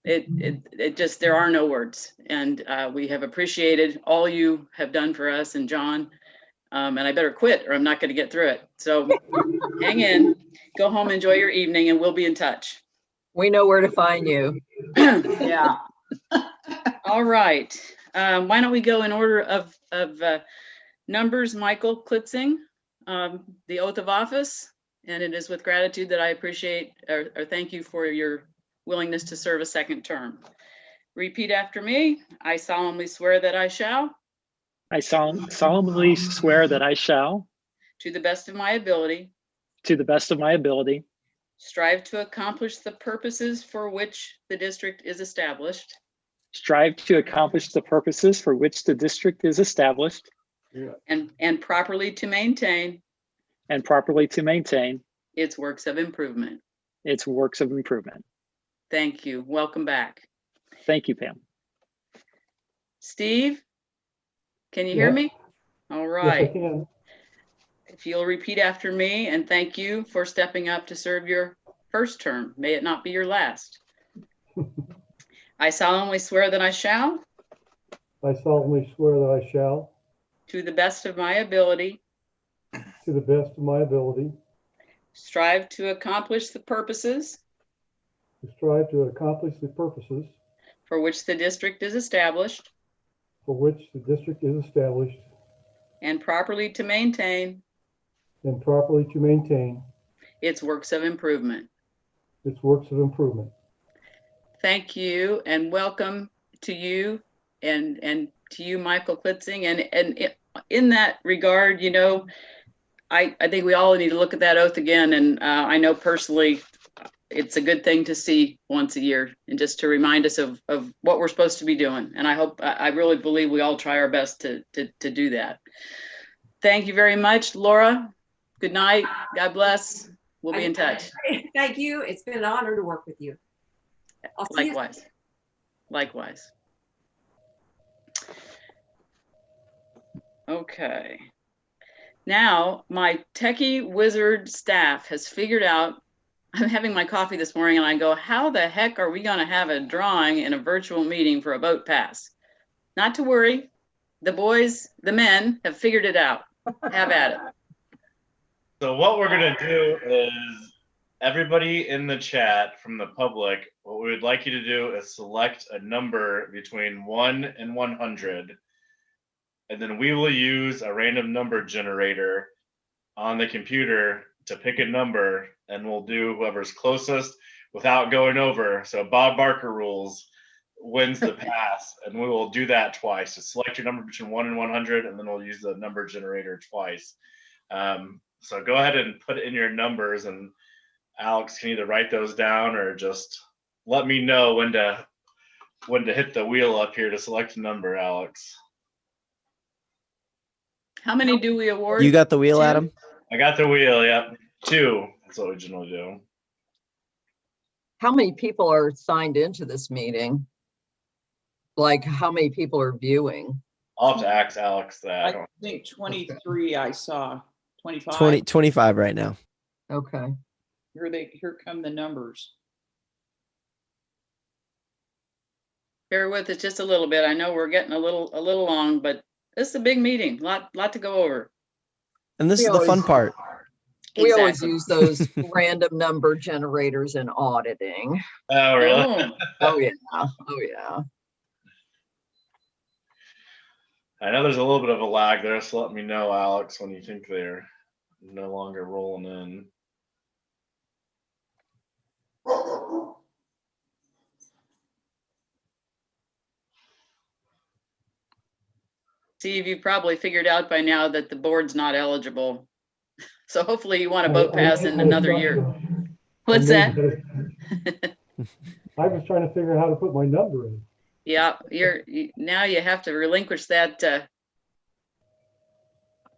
It just, there are no words. And we have appreciated all you have done for us and John. And I better quit or I'm not going to get through it. So hang in, go home, enjoy your evening, and we'll be in touch. We know where to find you. Yeah. All right. Why don't we go in order of numbers? Michael Klitzing, the oath of office. And it is with gratitude that I appreciate or thank you for your willingness to serve a second term. Repeat after me. I solemnly swear that I shall, I solemnly swear that I shall, to the best of my ability, to the best of my ability, strive to accomplish the purposes for which the district is established, strive to accomplish the purposes for which the district is established, and properly to maintain and properly to maintain its works of improvement. its works of improvement. Thank you. Welcome back. Thank you, Pam. Steve, can you hear me? All right. can. If you'll repeat after me, and thank you for stepping up to serve your first term. May it not be your last. I solemnly swear that I shall, I solemnly swear that I shall, to the best of my ability, to the best of my ability, strive to accomplish the purposes to strive to accomplish the purposes for which the district is established, for which the district is established, and properly to maintain and properly to maintain its works of improvement. its works of improvement. Thank you and welcome to you and to you, Michael Klitzing. And in that regard, you know, I think we all need to look at that oath again. And I know personally, it's a good thing to see once a year and just to remind us of what we're supposed to be doing. And I really believe we all try our best to do that. Thank you very much, Laura. Good night. God bless. We'll be in touch. Thank you. It's been an honor to work with you. I'll see you. Likewise. Likewise. Okay. Now, my techie wizard staff has figured out, I'm having my coffee this morning and I go, how the heck are we going to have a drawing in a virtual meeting for a boat pass? Not to worry. The boys, the men have figured it out. Have at it. So what we're gonna do is everybody in the chat from the public, what we would like you to do is select a number between 1 and 100. And then we will use a random number generator on the computer to pick a number, and we'll do whoever's closest without going over. So Bob Barker rules wins the pass, and we will do that twice. So select your number between 1 and 100, and then we'll use the number generator twice. So go ahead and put in your numbers, and Alex can either write those down or just let me know when to hit the wheel up here to select a number, Alex. How many do we award? You got the wheel, 2? Adam? I got the wheel, yep. 2. That's what we generally do. How many people are signed into this meeting? Like, how many people are viewing? I'll have to ask Alex that. I think 23 I saw, 25. 25 right now. Okay. Here come the numbers. Bear with us just a little bit. I know we're getting a little long, but this is a big meeting. Lot to go over. And this We is the fun always- part. We always Exactly. use those random number generators in auditing. Oh, really? Oh, Oh, yeah. Oh, yeah. I know there's a little bit of a lag there, so let me know, Alex, when you think they're no longer rolling in. Steve, you've probably figured out by now that the board's not eligible. So hopefully you want to I- vote I pass may in have another got year. to- What's that? I was trying to figure out how to put my number in. Yeah, now you have to relinquish that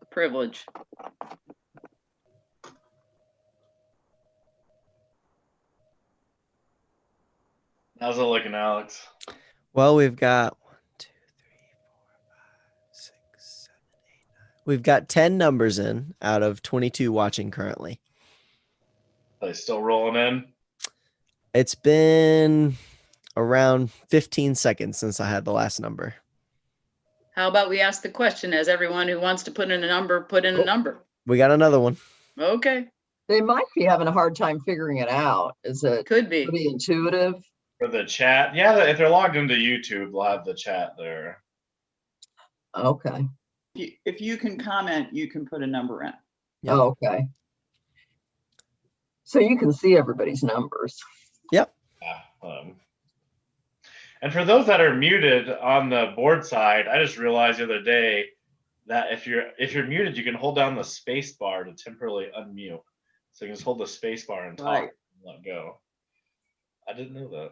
privilege. How's it looking, Alex? Well, we've got 1, 2, 3, 4, 5, 6, 7, 8, 9. We've got 10 numbers in out of 22 watching currently. Are they still rolling in? It's been around 15 seconds since I had the last number. How about we ask the question, as everyone who wants to put in a number, put in a Oh. number? We got another one. Okay, They might be having a hard time figuring it out. Is it could be. pretty intuitive? For the chat? Yeah, if they're logged into YouTube, they'll have the chat there. Okay. If you can comment, you can put a number in. Yep. Okay. So you can see everybody's numbers. Yep. Yeah, and for those that are muted on the board side, I just realized the other day that if you're muted, you can hold down the space bar to temporarily unmute. So you can just hold the space bar and talk Right. and let go. I didn't know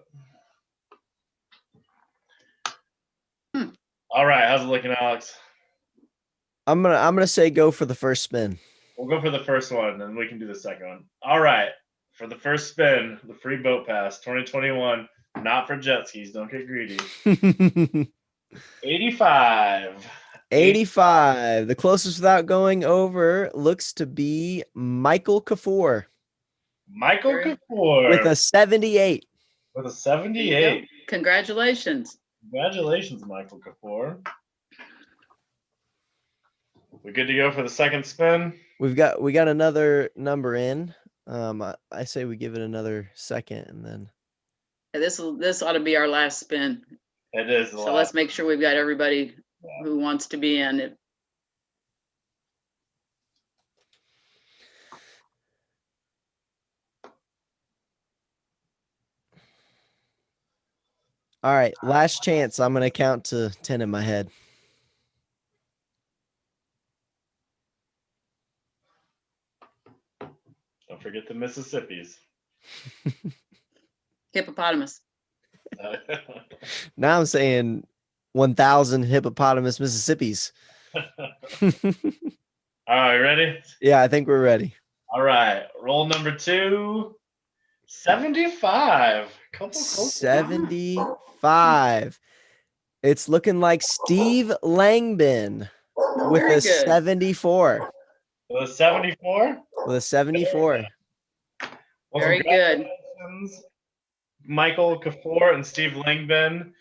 that. All right, how's it looking, Alex? I'm gonna say go for the first spin. We'll go for the first one, and we can do the second one. All right, for the first spin, the free boat pass 2021, not for jet skis. Don't get greedy. 85. 85. The closest without going over looks to be Michael Kafour Michael Very- Kapoor with a 78. with a There you 78. go. Congratulations. Congratulations, Michael Kapoor. We good to go for the second spin? We got another number in. I say we give it another second and then This ought to be our last spin. It is. So let's make sure we've got everybody who wants to be in it. all right, last chance. I'm gonna count to 10 in my head. Don't forget the Mississippis. Hippopotamus. Now I'm saying 1,000 hippopotamus Mississippis. All right, ready? Yeah, I think we're ready. All right, roll number 2. 75. Couple close. 75. It's looking like Steve Langbin with Very a good. 74. The 74. With a 74. Well, Very good. congratulations, Michael Kafour and Steve Langbin.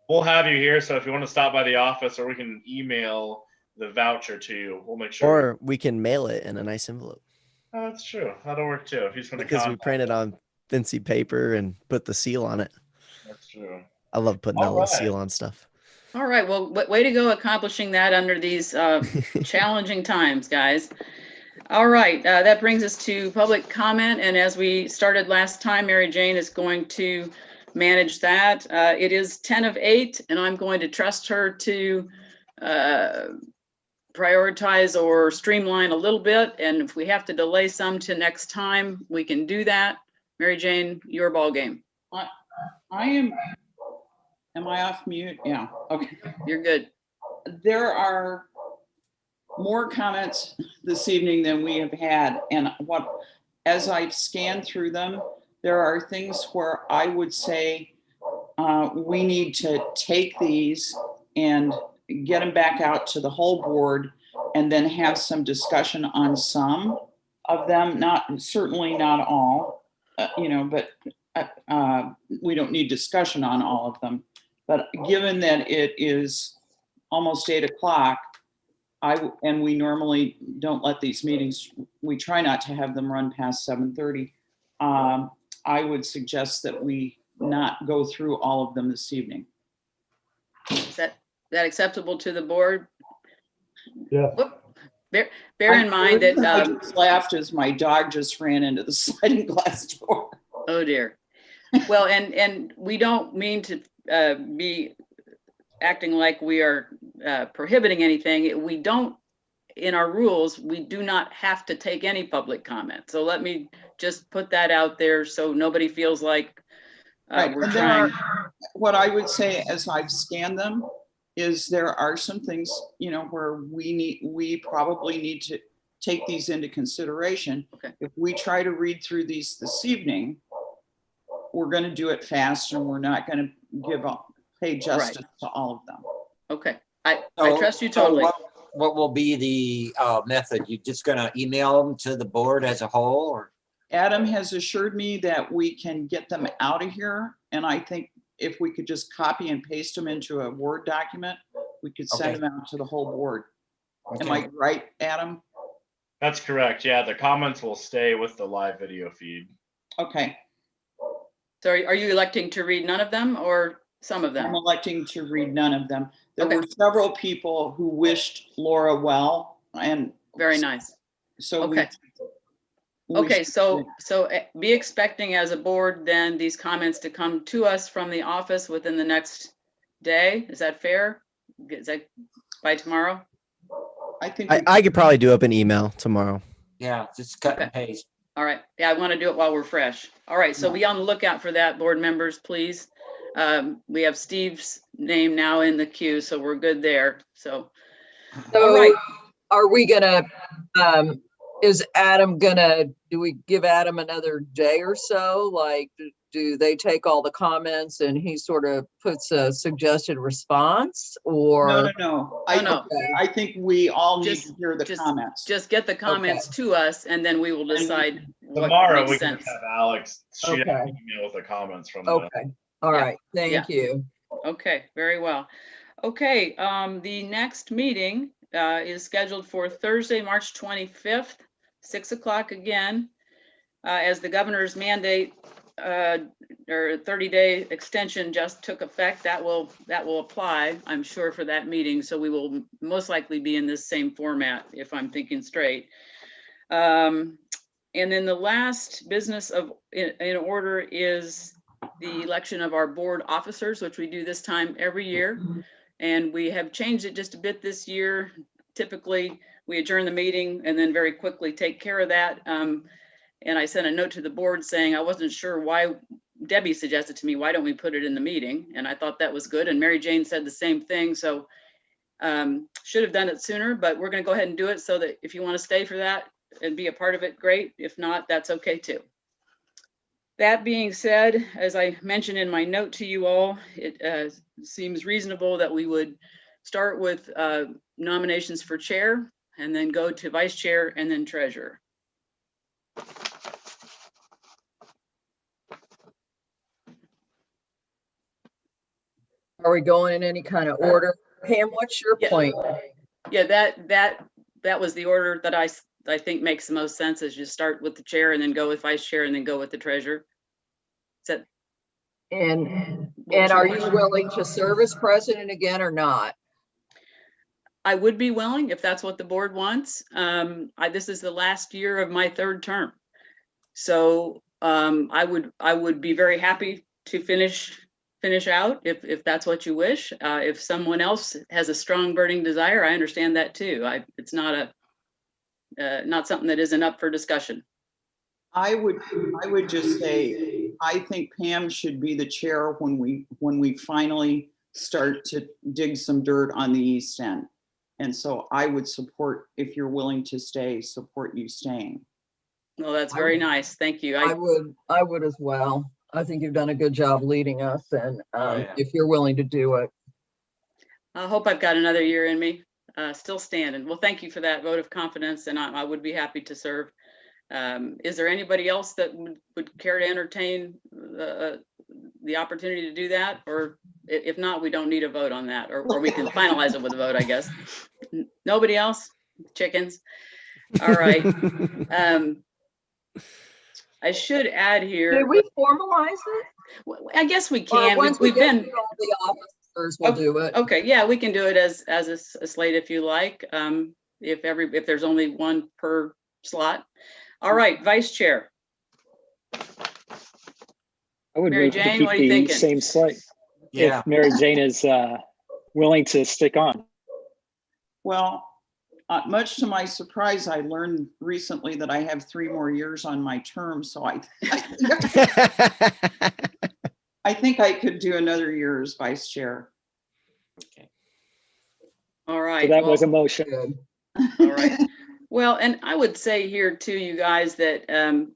We'll have you here, so if you want to stop by the office, or we can email the voucher to you, we'll make sure. Or we can mail it in a nice envelope. Oh, that's true. That'll work too. If you just want to Because we print it on fancy paper and put the seal on it. That's true. I love putting a All little right. seal on stuff. All right, well, way to go accomplishing that under these challenging times, guys. All right, that brings us to public comment. And as we started last time, Mary Jane is going to manage that. It is 10 of 8, and I'm going to trust her to prioritize or streamline a little bit. And if we have to delay some to next time, we can do that. Mary Jane, your ball game. Am I off mute? Yeah, okay. You're good. There are more comments this evening than we have had. And as I've scanned through them, there are things where I would say we need to take these and get them back out to the whole board and then have some discussion on some of them, certainly not all, but we don't need discussion on all of them. But given that it is almost 8 o'clock, and we normally don't let these meetings, we try not to have them run past 7:30. I would suggest that we not go through all of them this evening. Is that acceptable to the board? Yeah. Bear in mind that, I just laughed as my dog just ran into the sliding glass door. oh dear. Well, and we don't mean to be acting like we are prohibiting anything. We don't in our rules, we do not have to take any public comment. So let me just put that out there so nobody feels like Right, we're and there trying. what I would say as I've scanned them is there are some things, you know, where we probably need to take these into consideration. Okay. If we try to read through these this evening, we're going to do it fast and we're not going to pay justice to all of them. Okay, I trust you totally. What will be the method? You just gonna email them to the board as a whole, or? Adam has assured me that we can get them out of here. And I think if we could just copy and paste them into a Word document, we could send Okay. them out to the whole board. Am Okay. I right, Adam? That's correct. Yeah, the comments will stay with the live video feed. Okay, So are you electing to read none of them or some of them? I'm electing to read none of them. There Okay. were several people who wished Laura well, and Very nice. so Okay. Okay, so be expecting as a board then these comments to come to us from the office within the next day. Is that fair? Is that by tomorrow? I think I could probably do up an email tomorrow. Yeah, just cut and paste. All right. Yeah, I want to do it while we're fresh. All right, so be on the lookout for that, board members, please. We have Steve's name now in the queue, so we're good there. So, all right. Are we gonna, is Adam gonna, do we give Adam another day or so? Like, do they take all the comments and he sort of puts a suggested response, or? No. No. I think we all need Just- to hear the comments. Just get the comments to us and then we will decide what Tomorrow makes we can sense. just have Alex shoot Okay. an email with the comments from the. Okay, all Yeah. right, thank you. Okay, very well. Okay, the next meeting is scheduled for Thursday, March 25th, 6 o'clock again. As the governor's mandate or 30-day extension just took effect, that will apply, I'm sure, for that meeting. So we will most likely be in this same format, if I'm thinking straight. And then the last business in order is the election of our board officers, which we do this time every year. And we have changed it just a bit this year. Typically, we adjourn the meeting and then very quickly take care of that. And I sent a note to the board saying I wasn't sure why. Debbie suggested to me, why don't we put it in the meeting? And I thought that was good. And Mary Jane said the same thing. So should have done it sooner, but we're going to go ahead and do it so that if you want to stay for that and be a part of it, great. If not, that's okay too. That being said, as I mentioned in my note to you all, it seems reasonable that we would start with nominations for chair and then go to vice chair and then treasurer. Are we going in any kind of order? Pam, what's your Yeah. point? Yeah, that was the order that I think makes the most sense, is you start with the chair and then go with vice chair and then go with the treasurer. Is that And what was your are you question? willing to serve as president again or not? I would be willing if that's what the board wants. This is the last year of my third term. So I would be very happy to finish out if that's what you wish. If someone else has a strong burning desire, I understand that too. It's not not something that isn't up for discussion. I would just say, I think Pam should be the chair when we finally start to dig some dirt on the East End. And so I would support, if you're willing to stay, support you staying. Well, that's very nice. Thank you. I would as well. I think you've done a good job leading us, and yeah. if you're willing to do it. I hope I've got another year in me, still standing. Well, thank you for that vote of confidence, and I would be happy to serve. Is there anybody else that would care to entertain the opportunity to do that? Or if not, we don't need a vote on that, or we can finalize it with a vote, I guess. Nobody else? Chickens. All right. I should add here. Did we formalize it? I guess we Or can. once we We've get been. through all the officers, we'll do it. Okay, yeah, we can do it as a slate if you like. If there's only one per slot. All right, vice chair. I would Mary move to Jane, keep what are you the thinking? same slate. Yeah. If Mary Jane is willing to stick on. Well, much to my surprise, I learned recently that I have 3 more years on my term. So I think I could do another year as vice chair. Okay. All So right. that was a well, motion. Good. all right. Well, and I would say here too, you guys, that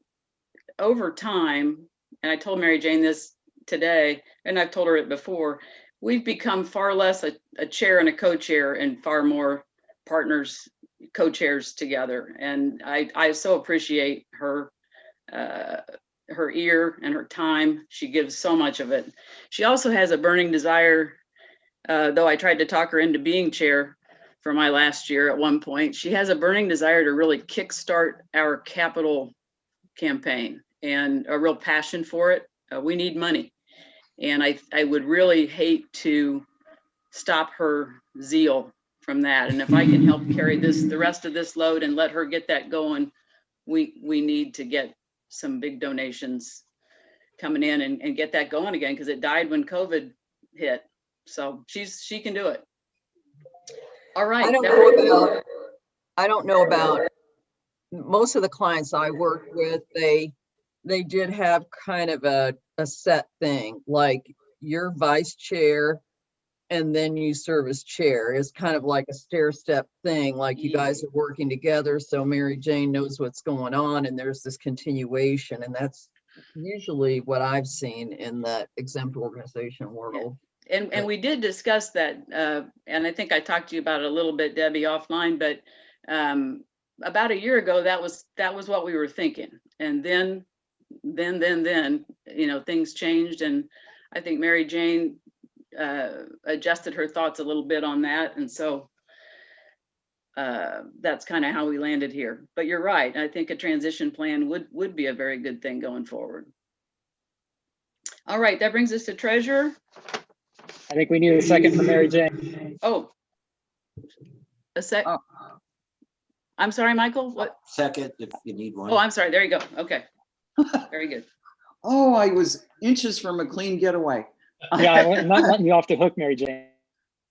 over time, and I told Mary Jane this today, and I've told her it before, we've become far less a chair and a co-chair and far more partners, co-chairs together. And I so appreciate her ear and her time. She gives so much of it. She also has a burning desire, though I tried to talk her into being chair for my last year at one point. She has a burning desire to really kickstart our capital campaign and a real passion for it. We need money. And I would really hate to stop her zeal from that. And if I can help carry the rest of this load and let her get that going, we need to get some big donations coming in and get that going again, because it died when COVID hit. So she can do it. All right. I don't know about most of the clients I work with. They did have kind of a set thing, like you're vice chair and then you serve as chair. It's kind of like a stair step thing, like you guys are working together. So Mary Jane knows what's going on and there's this continuation. And that's usually what I've seen in the exempt organization world. And we did discuss that, and I think I talked to you about it a little bit, Debbie, offline, but about a year ago, that was what we were thinking. And then, things changed. And I think Mary Jane adjusted her thoughts a little bit on that. And so that's kind of how we landed here. But you're right. I think a transition plan would be a very good thing going forward. All right, that brings us to treasurer. I think we need a second for Mary Jane. Oh, a sec. I'm sorry, Michael. What? Second, if you need one. Oh, I'm sorry. There you go. Okay. Very good. Oh, I was inches from a clean getaway. Yeah, I'm not letting you off the hook, Mary Jane.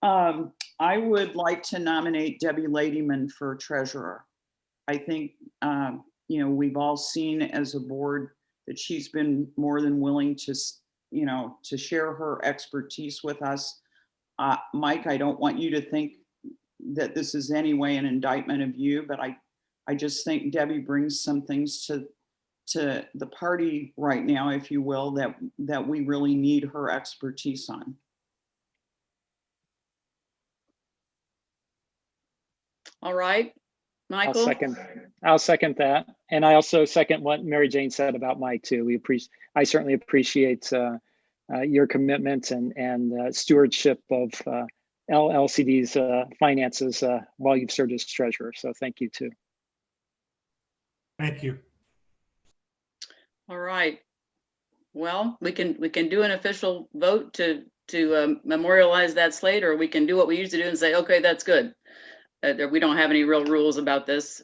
I would like to nominate Debbie Ladyman for treasurer. I think, we've all seen as a board that she's been more than willing to, to share her expertise with us. Mike, I don't want you to think that this is any way an indictment of you, but I just think Debbie brings some things to the party right now, if you will, that we really need her expertise on. All right, Michael. I'll second that. And I also second what Mary Jane said about Mike too. I certainly appreciate your commitment and stewardship of LLCD's finances while you've served as treasurer. So thank you too. Thank you. All right. Well, we can do an official vote to memorialize that slate, or we can do what we used to do and say, okay, that's good. We don't have any real rules about this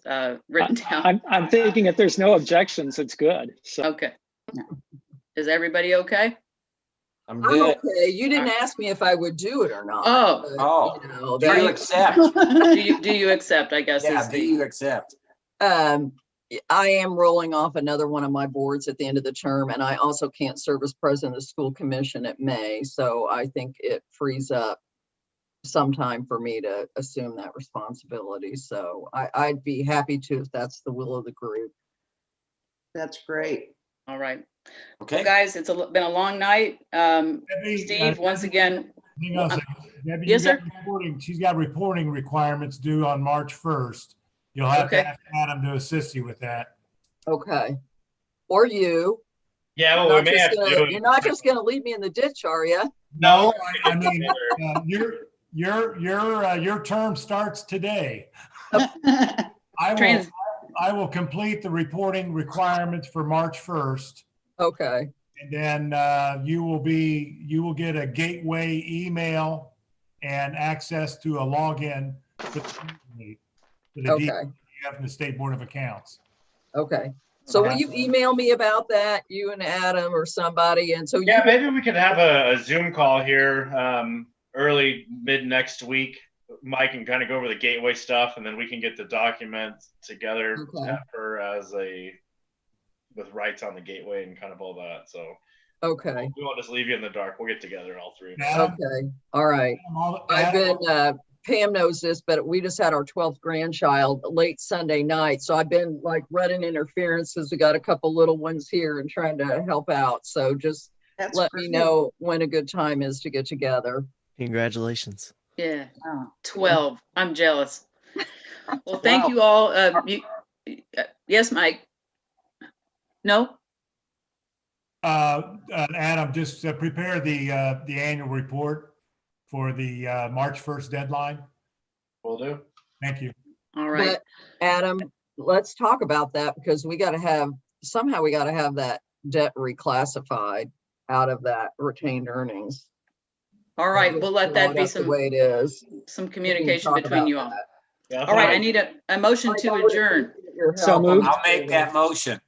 written down. I'm thinking if there's no objections, it's good. So. Okay. Is everybody okay? I'm good. Okay. You didn't ask me if I would do it or not. Oh, Do you accept? do you accept? I guess. Yeah. Do you accept? I am rolling off another one of my boards at the end of the term, and I also can't serve as president of the school commission at May. So I think it frees up some time for me to assume that responsibility. So I'd be happy to, if that's the will of the group. That's great. All right. Okay. Well, guys, it's been a long night. Debbie, Steve, once again. Hang on a second. Debbie, yes, sir. She's got reporting requirements due on March 1st. You'll have to ask Adam to assist you with that. Okay. Or you. Yeah, well, we may have to do it. You're not just going to leave me in the ditch, are you? No, I mean, your term starts today. I will complete the reporting requirements for March 1st. Okay. And then you will get a gateway email and access to a login for the DEF and the State Board of Accounts. Okay. So will you email me about that, you and Adam or somebody? And so maybe we could have a Zoom call here early mid next week Mike can kind of go over the gateway stuff, and then we can get the document together to Okay. have her with rights on the gateway and kind of all that. So Okay, we won't just leave you in the dark. We'll get together, all three. okay, all right. I've been, Pam knows this, but we just had our 12th grandchild late Sunday night. So I've been like running interferences. We got a couple little ones here and trying to help out. So just That's let me great. know when a good time is to get together. Congratulations. Yeah, Oh. 12. I'm jealous. Well, thank you all. Yes, Mike? No? Adam, just prepare the annual report for the March 1st deadline. Will do. Thank you. All right. But Adam, let's talk about that because we got to have that debt reclassified out of that retained earnings. All right. We'll let that be The some way it is. communication talk between about you all. that. Yeah, All right. I need a motion to adjourn. So moved. I'll make that motion.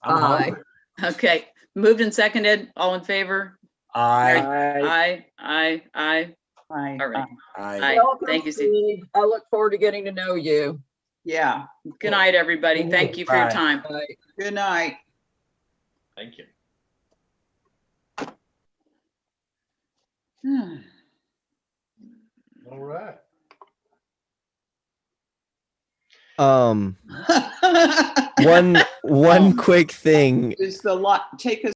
I'm hungry. Okay. Moved and seconded. All in favor? Aye. Aye. Bye. All right. Aye. Aye. Welcome, Thank you, Steve. Steve. I look forward to getting to know you. Yeah. Good night, everybody. Thank you for your Bye. time. Bye. Good night. Thank you. All right. One quick thing. Is the lot, take us